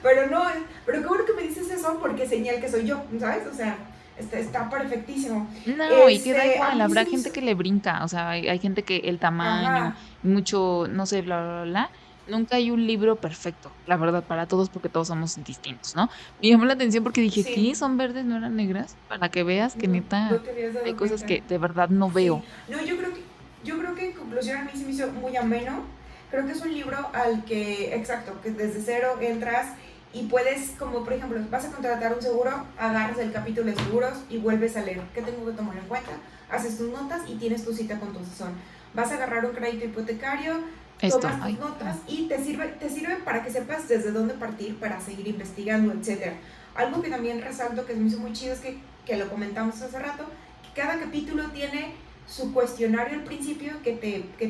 pero no, pero qué bueno que me dices eso porque señal que soy yo, ¿sabes? O sea, está perfectísimo.
No, y que da
A
igual,
mí se
habrá
me
gente
hizo,
que le brinca, o sea, hay gente que el tamaño,
ajá,
mucho, no sé, bla, bla, bla. Nunca hay un libro perfecto, la verdad, para todos, porque todos somos distintos, ¿no? Me llamó la atención porque dije,
sí,
¿qué? ¿Son verdes? ¿No eran negras? Para que veas que
no, no
neta
te habías
hay
dado
cosas
cuenta.
que de verdad no
Sí,
veo.
no, yo creo que en conclusión a mí se me hizo muy ameno. Creo que es un libro al que, exacto, que desde cero entras y puedes, como por ejemplo, vas a contratar un seguro, agarras el capítulo de seguros y vuelves a leer. ¿Qué tengo que tomar en cuenta? Haces tus notas y tienes tu cita con tu asesor. Vas a agarrar un crédito hipotecario,
Esto,
tomas tus
ay,
notas y te sirve para que sepas desde dónde partir para seguir investigando, etcétera. Algo que también resalto que se me hizo muy chido es que lo comentamos hace rato, que cada capítulo tiene su cuestionario al principio que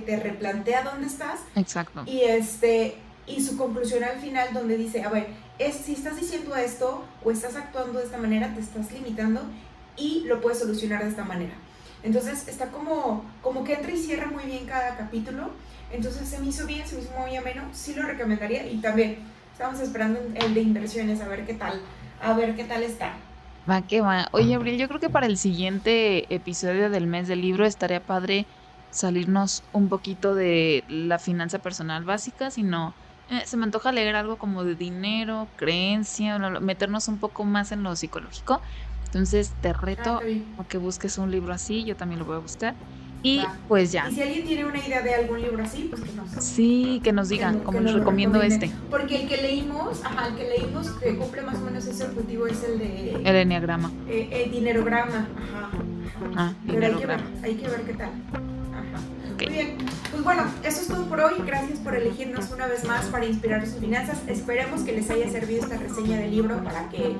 te replantea dónde estás
exacto.
y, y su conclusión al final donde dice, a ver, si estás diciendo esto o estás actuando de esta manera, te estás limitando y lo puedes solucionar de esta manera. Entonces está como que entra y cierra muy bien cada capítulo. Entonces se me hizo bien, se me hizo muy ameno, sí lo recomendaría y también estamos esperando el de inversiones a ver qué tal está.
Va que va. Oye, Abril, yo creo que para el siguiente episodio del mes del libro estaría padre salirnos un poquito de la finanza personal básica, sino se me antoja leer algo como de dinero, creencia, meternos un poco más en lo psicológico. Entonces te
Ah, está
reto
bien.
a que busques un libro así, yo también lo voy a buscar. Y
Va.
pues
Y
ya,
si alguien tiene una idea de algún libro así, pues
sí, que nos digan,
que
como les
nos lo
recomiendo
recomienden.
este,
Porque el que leímos que cumple más o menos ese objetivo es el de
el enneagrama.
el dinerograma. Ajá, ajá.
Ah,
Pero
dinerograma.
hay que ver qué tal. Ajá.
Ok.
Muy bien, pues bueno, eso es todo por hoy. Gracias por elegirnos una vez más para inspirar sus finanzas. Esperemos que les haya servido esta reseña del libro para que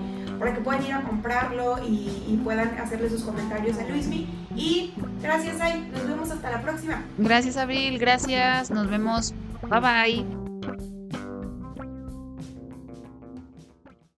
puedan ir a comprarlo y puedan hacerle sus comentarios a Luismi. Y gracias, Ay. Nos vemos hasta la próxima.
Gracias, Abril, gracias. Nos vemos. Bye bye.